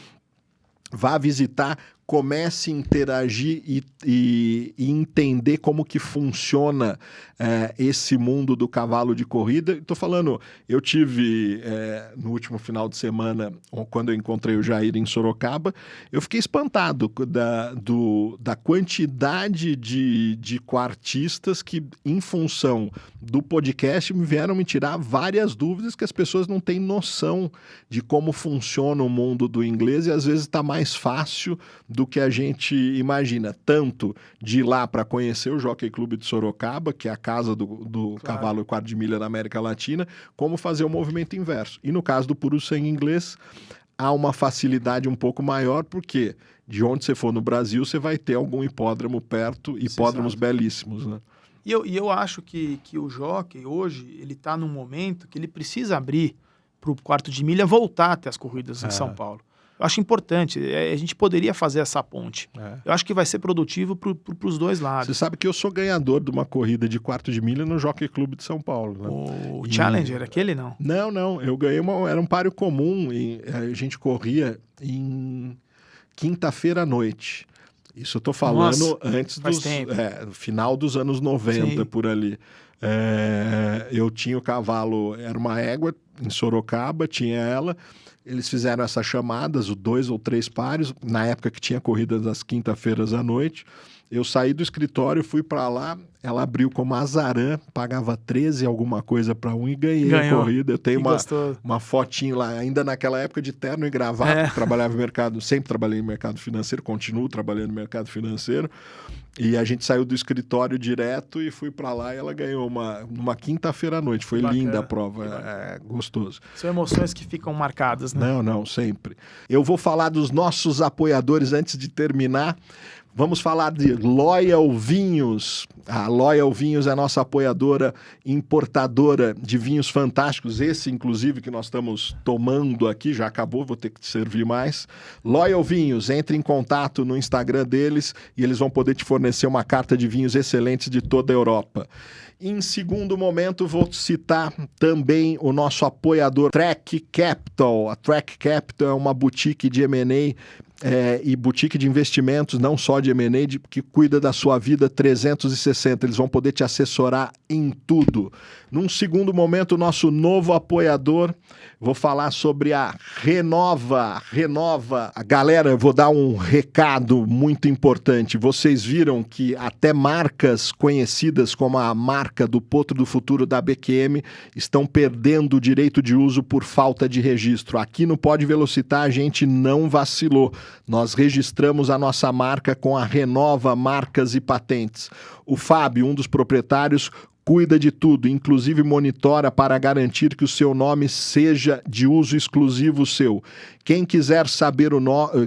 A: Vá visitar, comece a interagir e entender como que funciona esse mundo do cavalo de corrida. Estou falando, eu tive no último final de semana, quando eu encontrei o Jair em Sorocaba, eu fiquei espantado da quantidade de quartistas que, em função do podcast, vieram me tirar várias dúvidas que as pessoas não têm noção de como funciona o mundo do inglês, e às vezes está mais fácil do que a gente imagina, tanto de ir lá para conhecer o Jockey Club de Sorocaba, que é a casa do cavalo quarto de milha na América Latina, como fazer o movimento inverso. E no caso do Puro Sangue Inglês, há uma facilidade um pouco maior, porque de onde você for no Brasil, você vai ter algum hipódromo perto, hipódromos belíssimos, né?
B: E eu acho que o jockey hoje, ele está num momento que ele precisa abrir para o quarto de milha voltar até as corridas em São Paulo. Eu acho importante, a gente poderia fazer essa ponte. Eu acho que vai ser produtivo para os dois lados.
A: Você sabe que eu sou ganhador de uma corrida de quarto de milha no Jockey Club de São Paulo, né?
B: O Challenger, aquele não?
A: Não, eu ganhei era um páreo comum, e a gente corria em quinta-feira à noite. Isso eu tô falando antes do final dos anos 90, sim, por ali. Eu tinha o cavalo, era uma égua em Sorocaba, tinha ela. Eles fizeram essas chamadas, 2 ou 3 pares, na época que tinha corridas das quinta-feiras à noite. Eu saí do escritório, fui para lá, ela abriu como azarã, pagava 13 alguma coisa para um e ganhei a corrida. Eu tenho uma fotinho lá, ainda naquela época de terno e gravata, trabalhava no mercado, sempre trabalhei no mercado financeiro, continuo trabalhando no mercado financeiro. E a gente saiu do escritório direto e fui para lá e ela ganhou numa quinta-feira à noite. Foi linda a prova, gostoso.
B: São emoções que ficam marcadas, né?
A: Não, sempre. Eu vou falar dos nossos apoiadores antes de terminar. Vamos falar de Loyal Vinhos. A Loyal Vinhos é a nossa apoiadora importadora de vinhos fantásticos. Esse, inclusive, que nós estamos tomando aqui, já acabou, vou ter que te servir mais. Loyal Vinhos, entre em contato no Instagram deles e eles vão poder te fornecer uma carta de vinhos excelentes de toda a Europa. Em segundo momento, vou citar também o nosso apoiador Track Capital. A Track Capital é uma boutique de M&A e boutique de investimentos, não só de M&A, que cuida da sua vida 360. Eles vão poder te assessorar em tudo. Num segundo momento, o nosso novo apoiador, vou falar sobre a Renova. Galera, eu vou dar um recado muito importante. Vocês viram que até marcas conhecidas como a marca do Potro do Futuro da BQM estão perdendo o direito de uso por falta de registro. Aqui no Pode Velocitar a gente não vacilou. Nós registramos a nossa marca com a Renova Marcas e Patentes. O Fábio, um dos proprietários, cuida de tudo, inclusive monitora para garantir que o seu nome seja de uso exclusivo seu. Quem quiser saber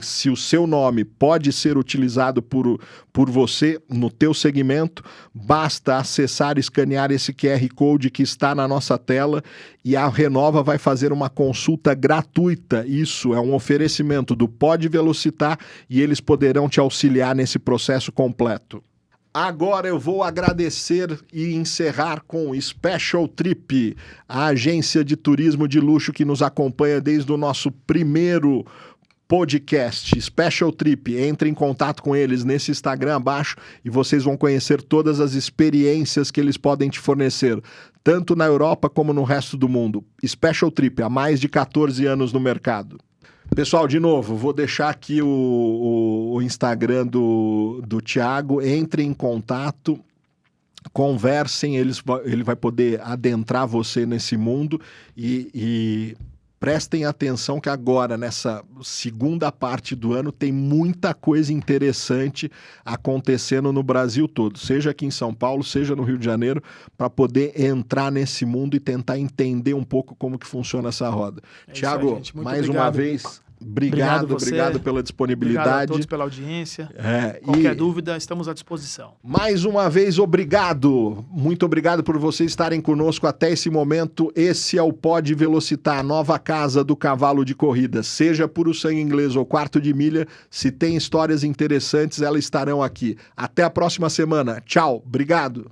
A: se o seu nome pode ser utilizado por você no teu segmento, basta acessar e escanear esse QR Code que está na nossa tela e a Renova vai fazer uma consulta gratuita. Isso é um oferecimento do Pode Velocitar e eles poderão te auxiliar nesse processo completo. Agora eu vou agradecer e encerrar com Special Trip, a agência de turismo de luxo que nos acompanha desde o nosso primeiro podcast. Special Trip, entre em contato com eles nesse Instagram abaixo e vocês vão conhecer todas as experiências que eles podem te fornecer, tanto na Europa como no resto do mundo. Special Trip, há mais de 14 anos no mercado. Pessoal, de novo, vou deixar aqui o Instagram do Thiago, entrem em contato, conversem, ele vai poder adentrar você nesse mundo e prestem atenção que agora, nessa segunda parte do ano, tem muita coisa interessante acontecendo no Brasil todo, seja aqui em São Paulo, seja no Rio de Janeiro, para poder entrar nesse mundo e tentar entender um pouco como que funciona essa roda. Thiago, mais uma vez, obrigado pela disponibilidade.
B: Obrigado a todos pela audiência. Qualquer dúvida, estamos à disposição.
A: Mais uma vez, obrigado. Muito obrigado por vocês estarem conosco até esse momento. Esse é o Pode Velocitar, a nova casa do cavalo de corrida. Seja por o sangue inglês ou quarto de milha, se tem histórias interessantes, elas estarão aqui. Até a próxima semana. Tchau. Obrigado.